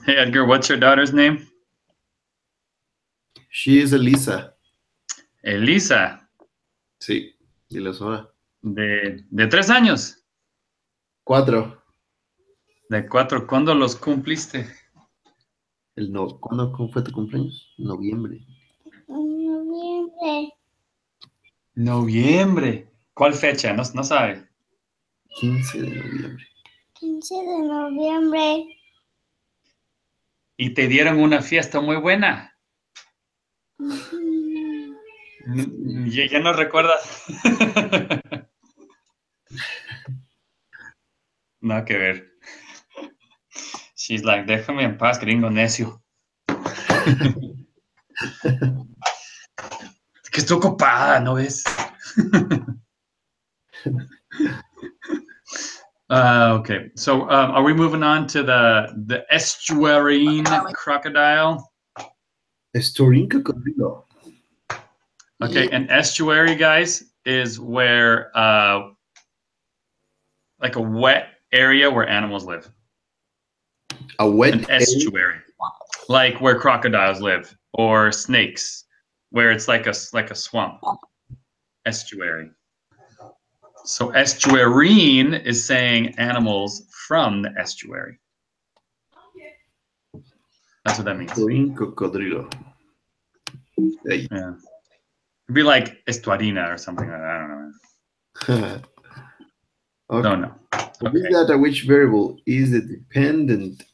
Hey, Edgar, what's your daughter's name? She is Elisa. Elisa. Sí, dile ahora. De 3 años. 4. De 4. ¿Cuándo los cumpliste? ¿Cuándo fue tu cumpleaños? Noviembre. Noviembre. ¿Cuál fecha? No sabe. 15 de noviembre. 15 de noviembre. Y te dieron una fiesta muy buena. ¿Ya no recuerdas? Nada que ver. She's like, déjame en paz, gringo necio. Es que estoy ocupada, ¿no ves? Okay, so are we moving on to the estuarine crocodile? Estuarine crocodile. Okay, an estuary, guys, is where like a wet area where animals live. A wet an estuary, like where crocodiles live, or snakes, where it's like a swamp. Estuary. So estuarine is saying animals from the estuary. That's what that means. Estuarine crocodile. Hey. Yeah. It'd be like estuarina or something like that. I don't know. Okay. Don't know. Okay. This data, which variable is the dependent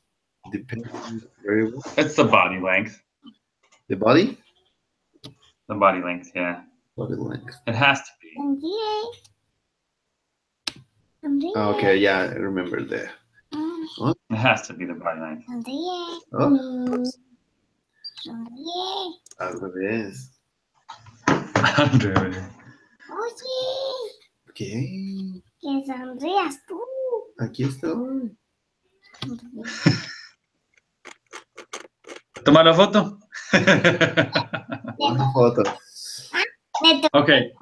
variable? It's the body length. The body? The body length, yeah. Body length. It has to be. Okay, yeah, I remember that. What? It has to be the body length. Oh. Al revés. ¿Qué? Que sonrías tú. Aquí estoy. Toma la foto. Una foto. Okay.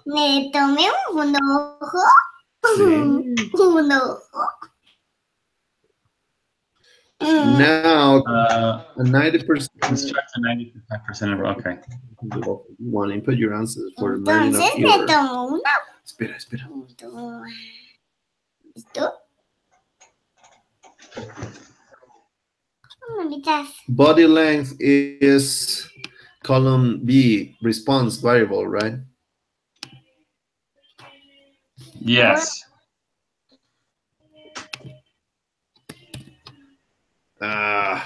Me tomé un ojo. Sí. Un ojo. Now, 90%. Construct a 95% of, okay. You want to input your answers for the margin of Entonces me error. tomo una. Espera. ¿Listo? Mamitas. Body length is column B, response variable, right? Yes. I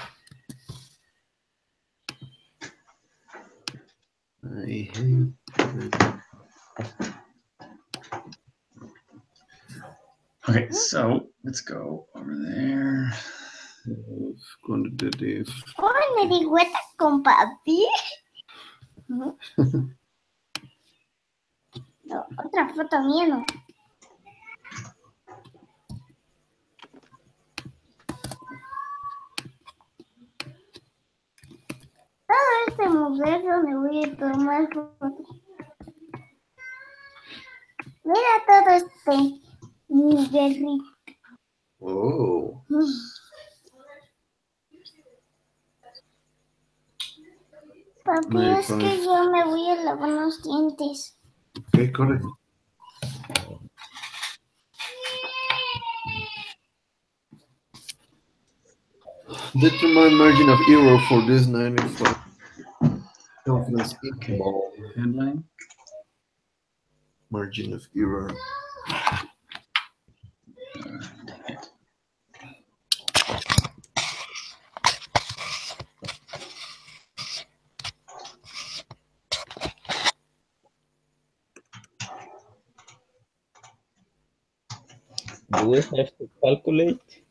hate Okay, so let's go over there. quantitative. Oh, me di cuenta con papi. No, otra foto mía no. Todo este museo donde voy a tomar fotos. Mira todo este Miguelito. Oh. Papi, es que yo me voy a lavar los dientes. Okay, correct. Determine margin of error for this 95 confidence interval. Headline. Margin of error. Do we have to calculate?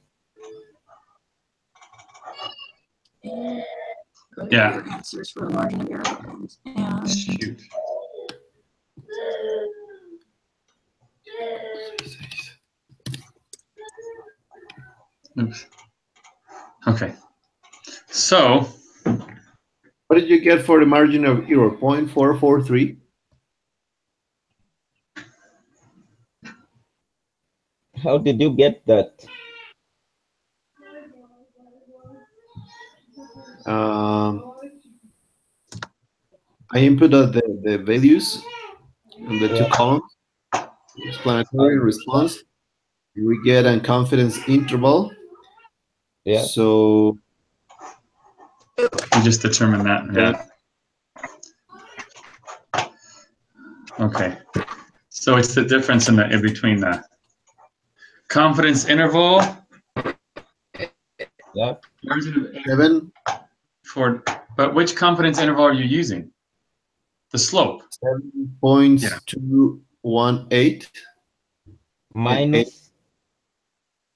Yeah. Your answers for the margin of error. And Shoot. Oops. Okay. So, what did you get for the margin of error? 0.443? How did you get that? I inputted the values in the two columns, explanatory and response. We get a confidence interval. Yeah. So we just determined that. Yeah. Okay. So it's the difference in between the confidence interval. Yeah. 7. But which confidence interval are you using? The slope. 7.218 Minus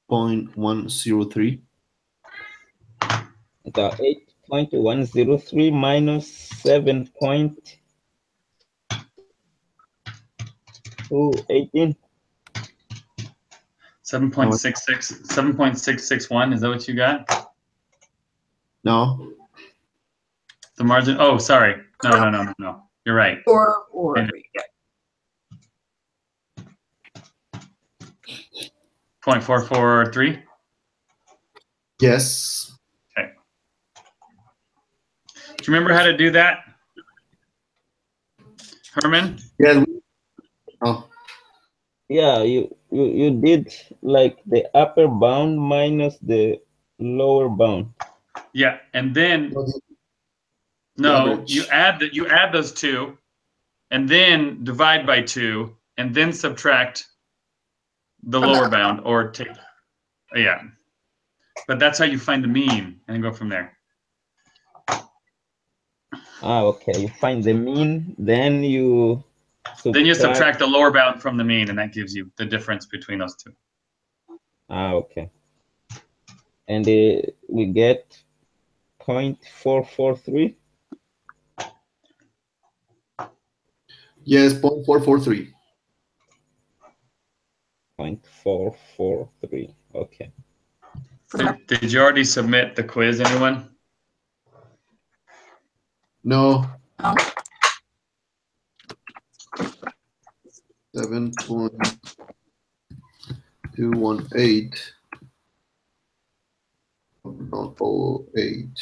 8.103. the 8.103 minus 7.218. 7.661. Is that what you got? No. The margin. Oh, sorry. No. You're right. Or yeah. 0.443. Yes. Okay. Do you remember how to do that, Herman? Yeah. Oh. Yeah, you did like the upper bound minus the lower bound. Yeah, and then you add those two, and then divide by 2, and then subtract the lower bound, or take. Yeah, but that's how you find the mean and go from there. Okay. You find the mean, then you subtract the lower bound from the mean, and that gives you the difference between those two. Okay. And we get 0.443. Yes, 0.443. 0.443. Okay. Did you already submit the quiz, anyone? No. Oh. 7.218. Not 08.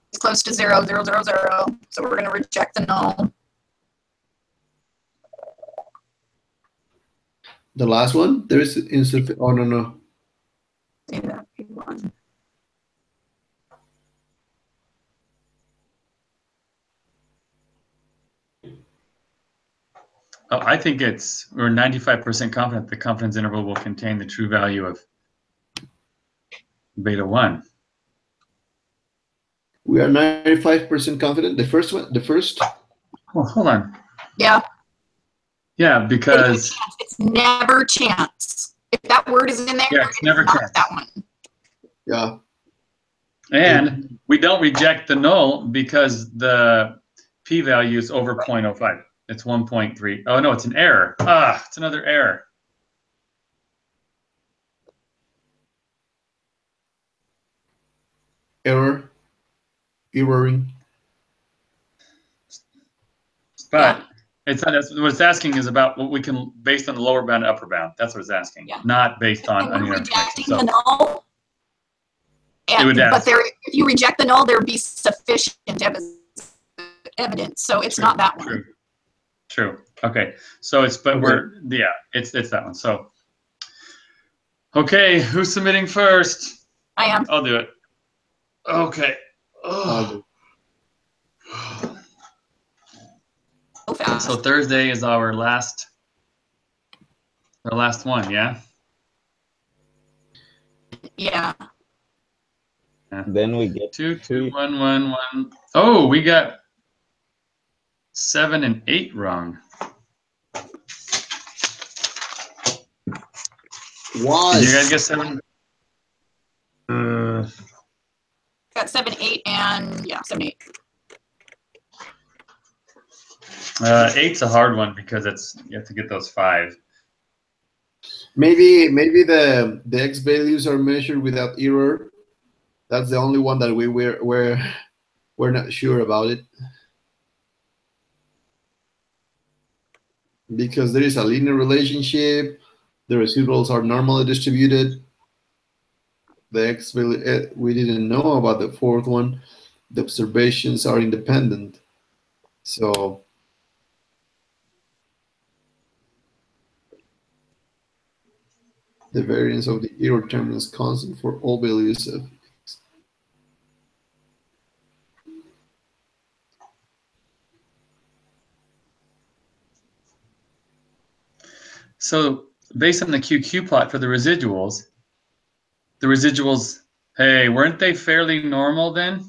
It's close to 0.000, so we're going to reject the null. The last one, there is insufficient. Oh, no. Oh, I think we're 95% confident the confidence interval will contain the true value of beta 1. We are 95% confident. The first one, Oh, hold on. Yeah. Yeah, because it's never chance. If that word is in there, it's never chance. That one. Yeah. And we don't reject the null because the p-value is over 0.05. It's 1.3. Oh no, it's an error. It's another error. Erroring. But it's not, what it's asking is about what we can, based on the lower bound and upper bound. That's what it's asking, not based on any other information. So, the null. But if you reject the null, there would be sufficient evidence. So it's not that one. True. Okay. So it's it's that one. So okay, who's submitting first? I am. I'll do it. Okay. So Thursday is our last one, yeah? Yeah. Then we get 2, 2, 1, 1, 1. Oh, we got 7 and 8 wrong. Why? Did you guys get 7? Got 7, 8, and yeah, 7, 8. 8's a hard one because you have to get those 5. Maybe the x values are measured without error. That's the only one that we're not sure about it. Because there is a linear relationship, the residuals are normally distributed. The x value, we didn't know about the fourth one. The observations are independent. So the variance of the error term is constant for all values of x. So based on the QQ plot for the residuals, hey, weren't they fairly normal then?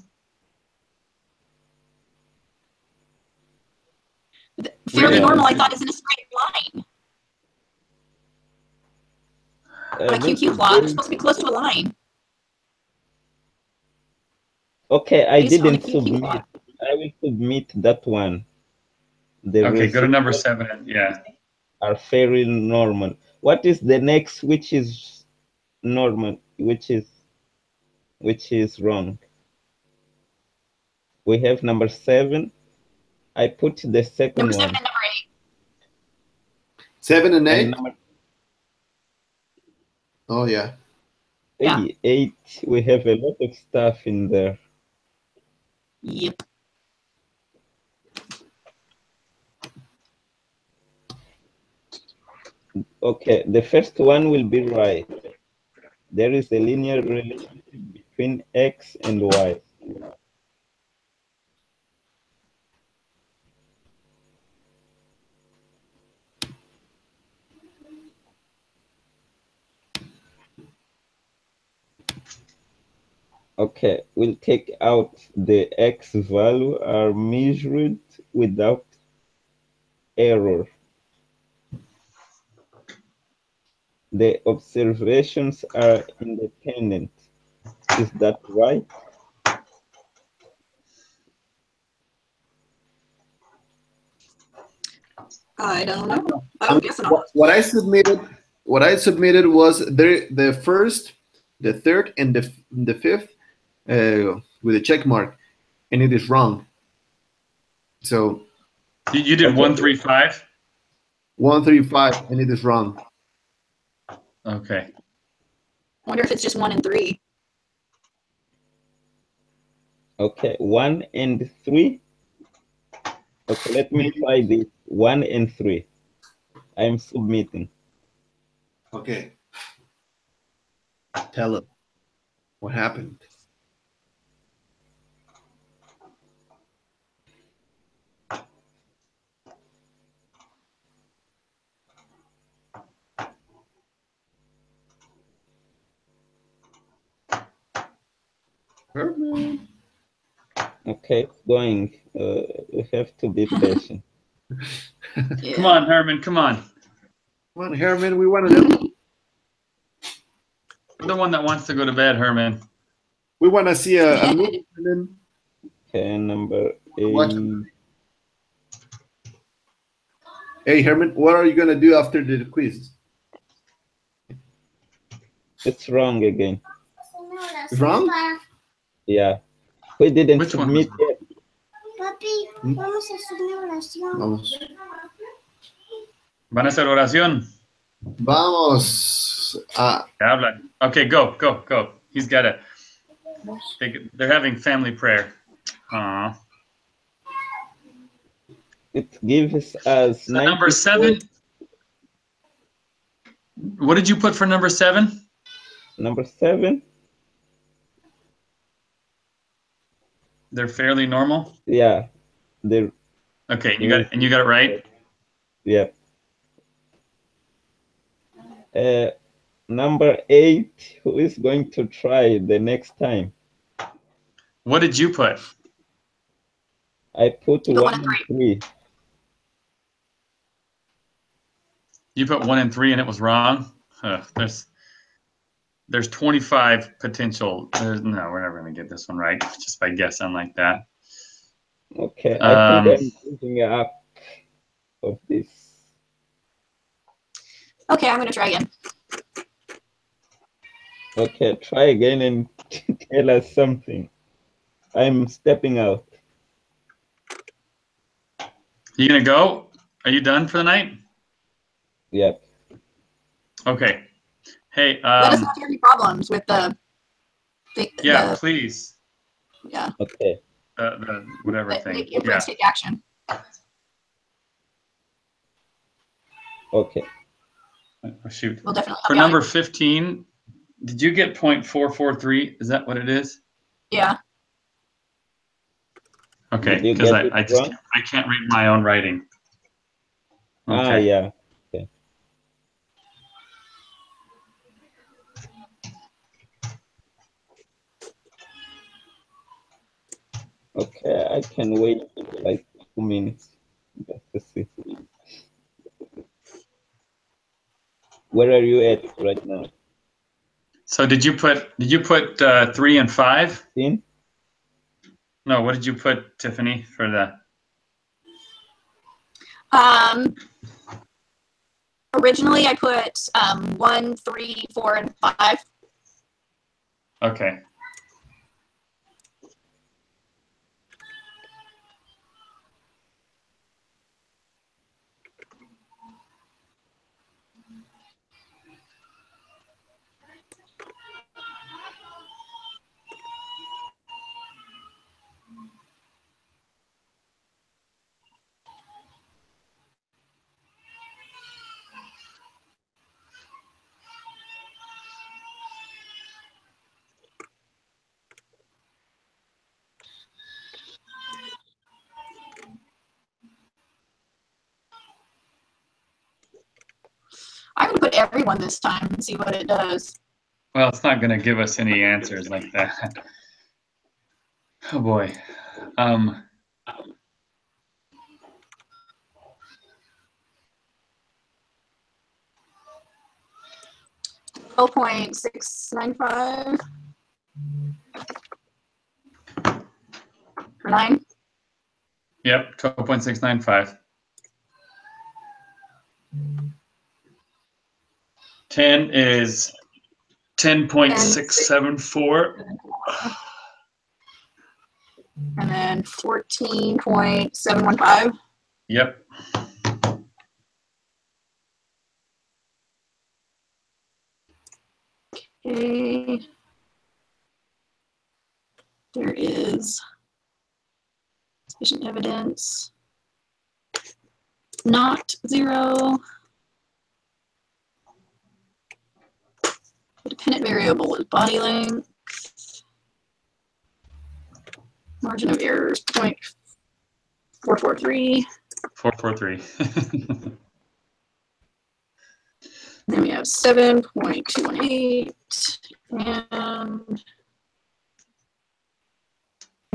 Fairly normal, I thought, is in a straight line. On a QQ plot, they're supposed to be close to a line. Okay, I Based on didn't the QQ submit. plot. I will submit that one. Okay, go to number 7. Yeah. Are fairly normal. What is the next, which is normal, which is wrong? We have number 7. I put the second Number 7 one. and number 8. 7 and 8? And Oh yeah. Yeah. 8, we have a lot of stuff in there. Yep. Okay, the first one will be right. There is a linear relationship between x and y. Okay, we'll take out the x value are measured without error. The observations are independent. Is that right? I don't know. I don't guess not. What I submitted was the first, the third, and the fifth with a check mark, and it is wrong. So You did 1, 3, 5? 1, 3, 5, and it is wrong. Okay. I wonder if it's just 1 and 3. Okay, 1 and 3. Okay, let me try this. 1 and 3. I'm submitting. Okay. Tell us what happened. Okay, it's going. We have to be patient. Yeah. Come on, Herman, come on. Come on, Herman, we want to know. You're the one that wants to go to bed, Herman. We want to see a movie. Okay, number 8. What? Hey, Herman, what are you going to do after the quiz? It's wrong again. It's wrong? Yeah. We didn't Which one? submit yet. Papi, vamos a hacer una oración. Vamos. Van a hacer oración. Vamos. Hablan. Okay, go. He's got a. They're having family prayer. Aww. It gives us So number 7. What did you put for number 7? Number 7. They're fairly normal. Yeah. They're, Okay, you got it right. yeah. Number 8. Who is going to try the next time? What did you put? I put The 1 1 and and 3. You put 1 and 3 and it was wrong. There's 25 potential. No, we're never going to get this one right just by guessing like that. Okay, I think I'm using up of this. Okay, I'm going to try again. Okay, try again and tell us something. I'm stepping out. You going to go? Are you done for the night? Yep. Okay. Hey. Let us know if you have any problems with the please. Yeah. Okay. The whatever thing. If we take action. Okay. Oh, shoot. We'll definitely for number 15, did you get 0.443? Is that what it is? Yeah. Okay, because I can't read my own writing. Okay. Ah, yeah. Okay. Okay, I can wait like 2 minutes just to see. Where are you at right now? So did you put 3 and 5? In? No, what did you put, Tiffany, for the? Originally I put 1, 3, 4, and 5. Okay. I'm going to put everyone this time and see what it does. Well, it's not going to give us any answers like that. Oh boy. 12.695 for 9. Yep, 12.695. 10 is 10.674. And then 14.715. Yep. Okay. There is sufficient evidence. Not 0. The dependent variable is body length. Margin of error is 0.443. 443. Then we have 7.218 and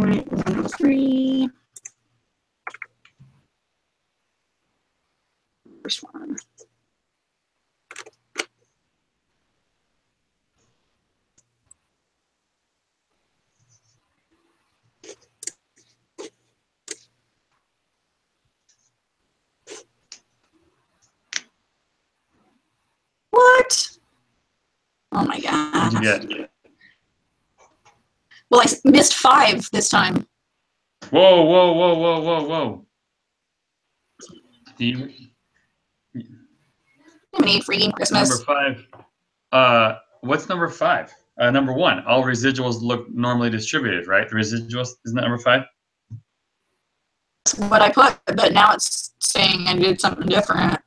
0.103. First one. What? Oh my gosh. What did you get? Well, I missed 5 this time. Whoa, whoa, whoa, whoa, whoa, whoa. How many freaking Christmas? Number 5. What's number 5? Number 1. All residuals look normally distributed, right? The residuals, isn't that number 5? That's what I put, but now it's saying I did something different.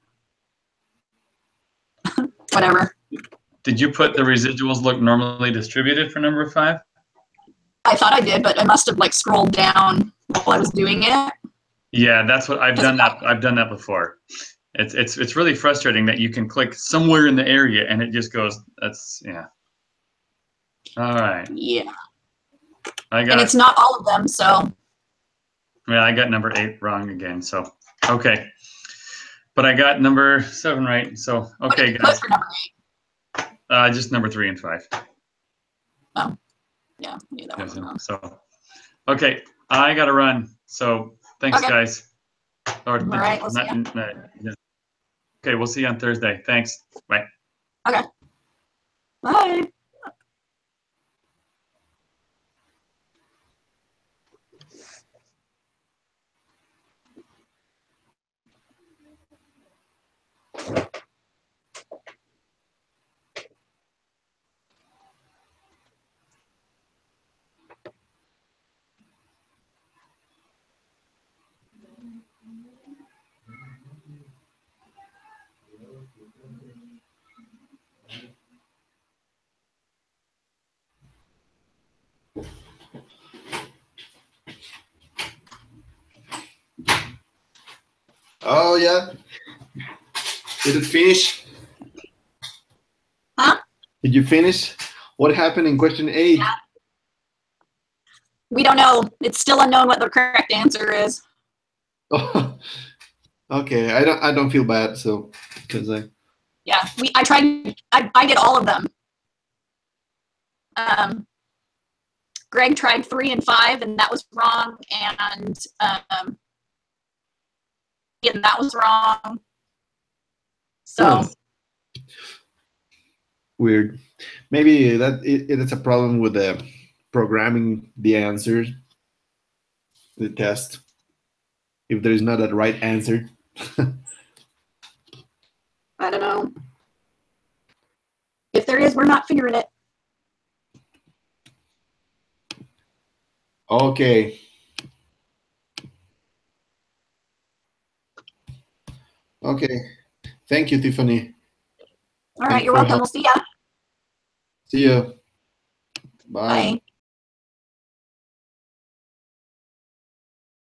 Whatever. Did you put the residuals look normally distributed for number 5? I thought I did, but I must have like scrolled down while I was doing it. Yeah, that's what I've done. I've done that before. It's really frustrating that you can click somewhere in the area and it just goes. That's yeah. All right. Yeah. And it's not all of them, so. Yeah, I got number 8 wrong again. So okay. But I got number 7 right. So okay, guys. For number 8? Just number 3 and 5. Oh, yeah, I knew that one was wrong. So, okay, I gotta run. So thanks, guys. Or, all right, we'll see you. Okay, we'll see you on Thursday. Thanks. Bye. Okay. Bye. Oh yeah. Did it finish? Huh? Did you finish? What happened in question 8? Yeah. We don't know. It's still unknown what the correct answer is. Oh, okay. I don't feel bad, so because Yeah, I tried. I did all of them. Greg tried 3 and 5, and that was wrong, and that was wrong. So weird. Maybe it's a problem with the programming the answers, the test. If there is not a right answer. I don't know. If there is, we're not figuring it. Okay. Okay. Thank you, Tiffany. All right, you're welcome. We'll see ya. See you. Bye. Bye.